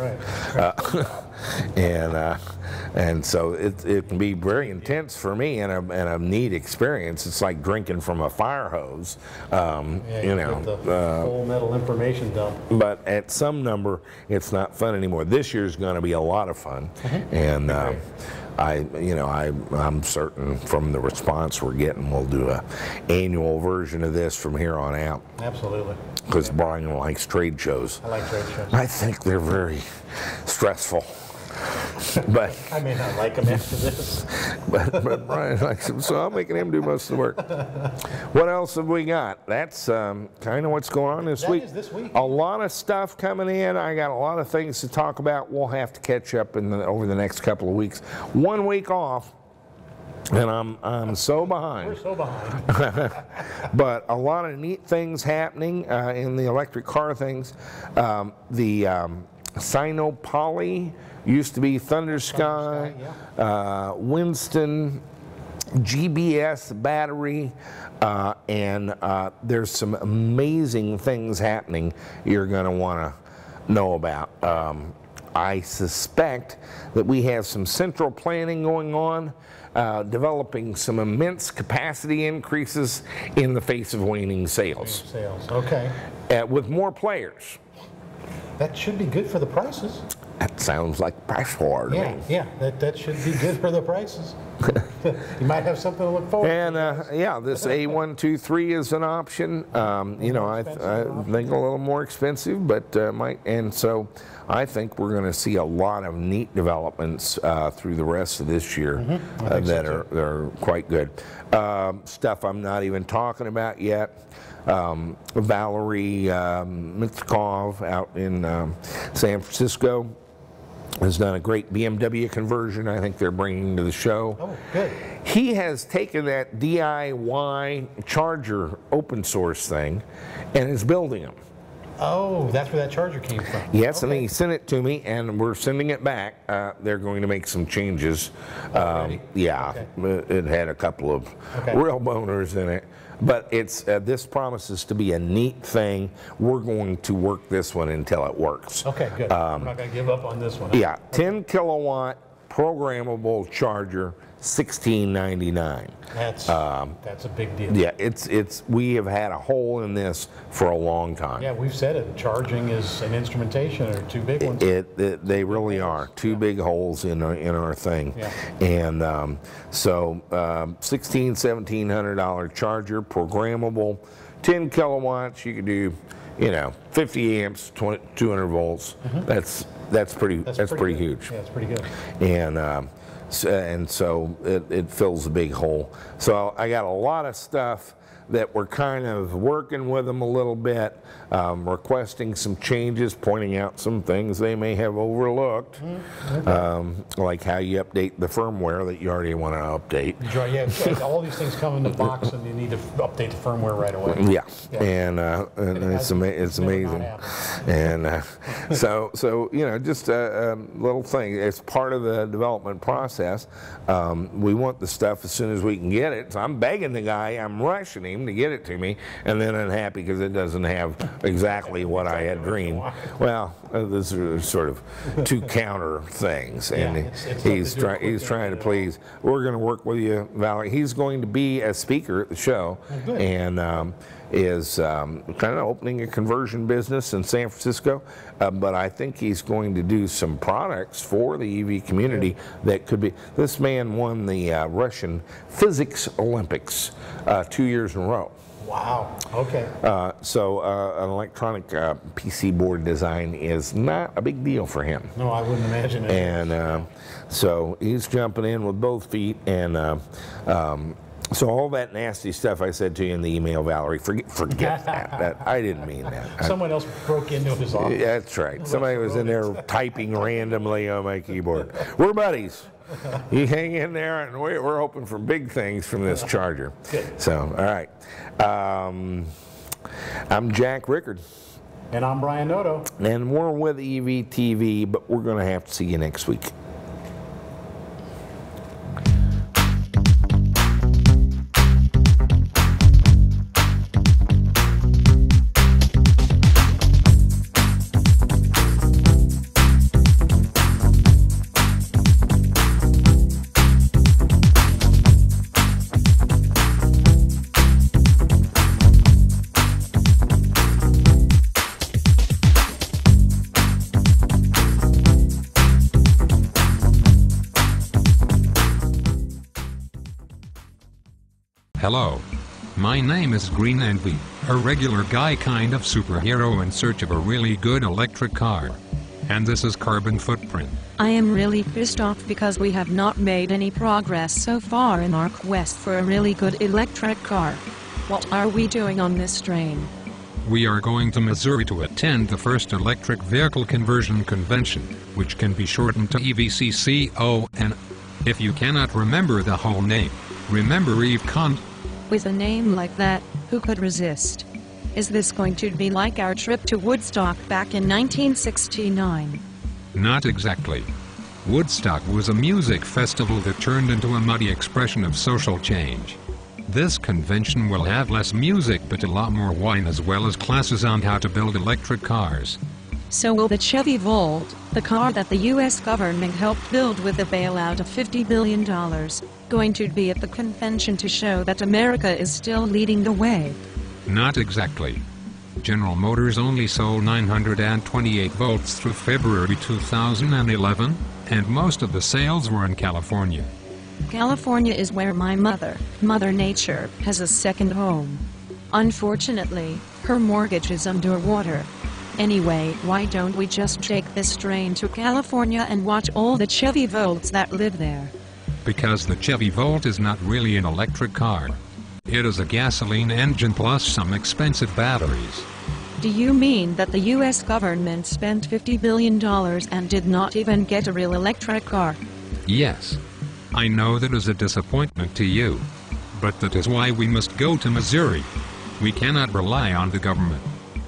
And so it can be very intense for me, and a neat experience. It's like drinking from a fire hose, the full metal information dump. But at some number, it's not fun anymore. This year's going to be a lot of fun, and I'm certain from the response we're getting, we'll do a annual version of this from here on out. Absolutely. Because Brian likes trade shows. I like trade shows. I think they're very stressful. But I may not like them after this. but Brian likes them, so I'm making him do most of the work. What else have we got? That's kind of what's going on this week. That is this week. A lot of stuff coming in. I got a lot of things to talk about. We'll have to catch up over the next couple of weeks. 1 week off. And I'm so behind. We're so behind. But a lot of neat things happening in the electric car things. The Sino Poly used to be Thunder Sky, Winston, GBS battery, and there's some amazing things happening you're going to want to know about. I suspect that we have some central planning going on, developing some immense capacity increases in the face of waning sales. Okay. With more players. That should be good for the prices. That sounds like price war to me. Yeah, that should be good for the prices. You might have something to look forward to. And yeah, this A123 is an option. You know, I think a little more expensive, but and so I think we're going to see a lot of neat developments through the rest of this year that are quite good. Stuff I'm not even talking about yet. Valerie Mitskov out in San Francisco has done a great BMW conversion. I think they're bringing to the show. Oh, good. He has taken that DIY charger open source thing and is building them. Oh, that's where that charger came from. Yes, and he sent it to me, and we're sending it back. They're going to make some changes. Yeah, it had a couple of real boners in it. But it's this promises to be a neat thing. We're going to work this one until it works. Okay, good. I'm not going to give up on this one. Yeah, 10 kilowatt programmable charger, $16.99. That's a big deal. Yeah, we have had a hole in this for a long time. Yeah, we've said it. Charging is an instrumentation, or two big ones. They really are two big holes in our thing. Yeah. And so $1,700 charger, programmable, 10 kilowatts. You could do, you know, 50 amps, 200 volts. That's pretty huge. Yeah, it's pretty good. And so it fills a big hole. So I got a lot of stuff that we're kind of working with them a little bit, requesting some changes, pointing out some things they may have overlooked, like how you update the firmware that you already want to update. Yeah, all these things come in the box, and you need to update the firmware right away. Yeah. And it's amazing. And so you know, just a little thing. It's part of the development process. We want the stuff as soon as we can get it. So I'm begging the guy, I'm rushing him to get it to me, and then unhappy because it doesn't have exactly what I had dreamed. Well, these are sort of two counter things, and he's trying to please. We're going to work with you, Valerie. He's going to be a speaker at the show, and is kind of opening a conversion business in San Francisco, but I think he's going to do some products for the EV community that could be. This man won the Russian Physics Olympics 2 years in a row. Wow. Okay. So an electronic PC board design is not a big deal for him. No, I wouldn't imagine it. And so he's jumping in with both feet, and so all that nasty stuff I said to you in the email, Valerie, forget that. I didn't mean that. Someone else broke into his office. Yeah, that's right. Somebody was in there typing randomly on my keyboard. We're buddies. You hang in there, and we're hoping for big things from this charger. Good. So, all right. I'm Jack Rickard. And I'm Brian Noto. And we're with EVTV, but we're going to have to see you next week. Hello. My name is Green Envy, a regular guy kind of superhero in search of a really good electric car. And this is Carbon Footprint. I am really pissed off because we have not made any progress so far in our quest for a really good electric car. What are we doing on this train? We are going to Missouri to attend the first electric vehicle conversion convention, which can be shortened to EVCCO, if you cannot remember the whole name, remember EVCON. With a name like that, who could resist? Is this going to be like our trip to Woodstock back in 1969? Not exactly. Woodstock was a music festival that turned into a muddy expression of social change. This convention will have less music but a lot more wine, as well as classes on how to build electric cars. So will the Chevy Volt, the car that the U.S. government helped build with a bailout of $50 billion, going to be at the convention to show that America is still leading the way? Not exactly. General Motors only sold 928 volts through February 2011, and most of the sales were in California. California is where my mother, Mother Nature, has a second home. Unfortunately, her mortgage is underwater. Anyway, why don't we just take this train to California and watch all the Chevy Volts that live there? Because the Chevy Volt is not really an electric car. It is a gasoline engine plus some expensive batteries. Do you mean that the US government spent $50 billion and did not even get a real electric car? Yes. I know that is a disappointment to you. But that is why we must go to Missouri. We cannot rely on the government.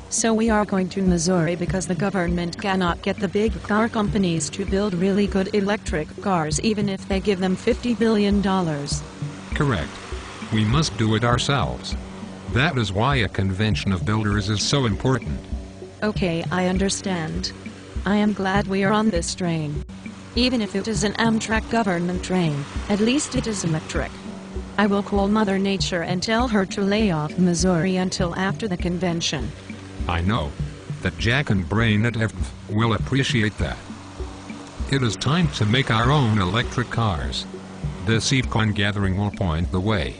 So we are going to Missouri because the government cannot get the big car companies to build really good electric cars even if they give them $50 billion. Correct. We must do it ourselves. That is why a convention of builders is so important. Okay, I understand. I am glad we are on this train. Even if it is an Amtrak government train, at least it is electric. I will call Mother Nature and tell her to lay off Missouri until after the convention. I know that Jack and Brain at EVTV will appreciate that. It is time to make our own electric cars. This EVTV gathering will point the way.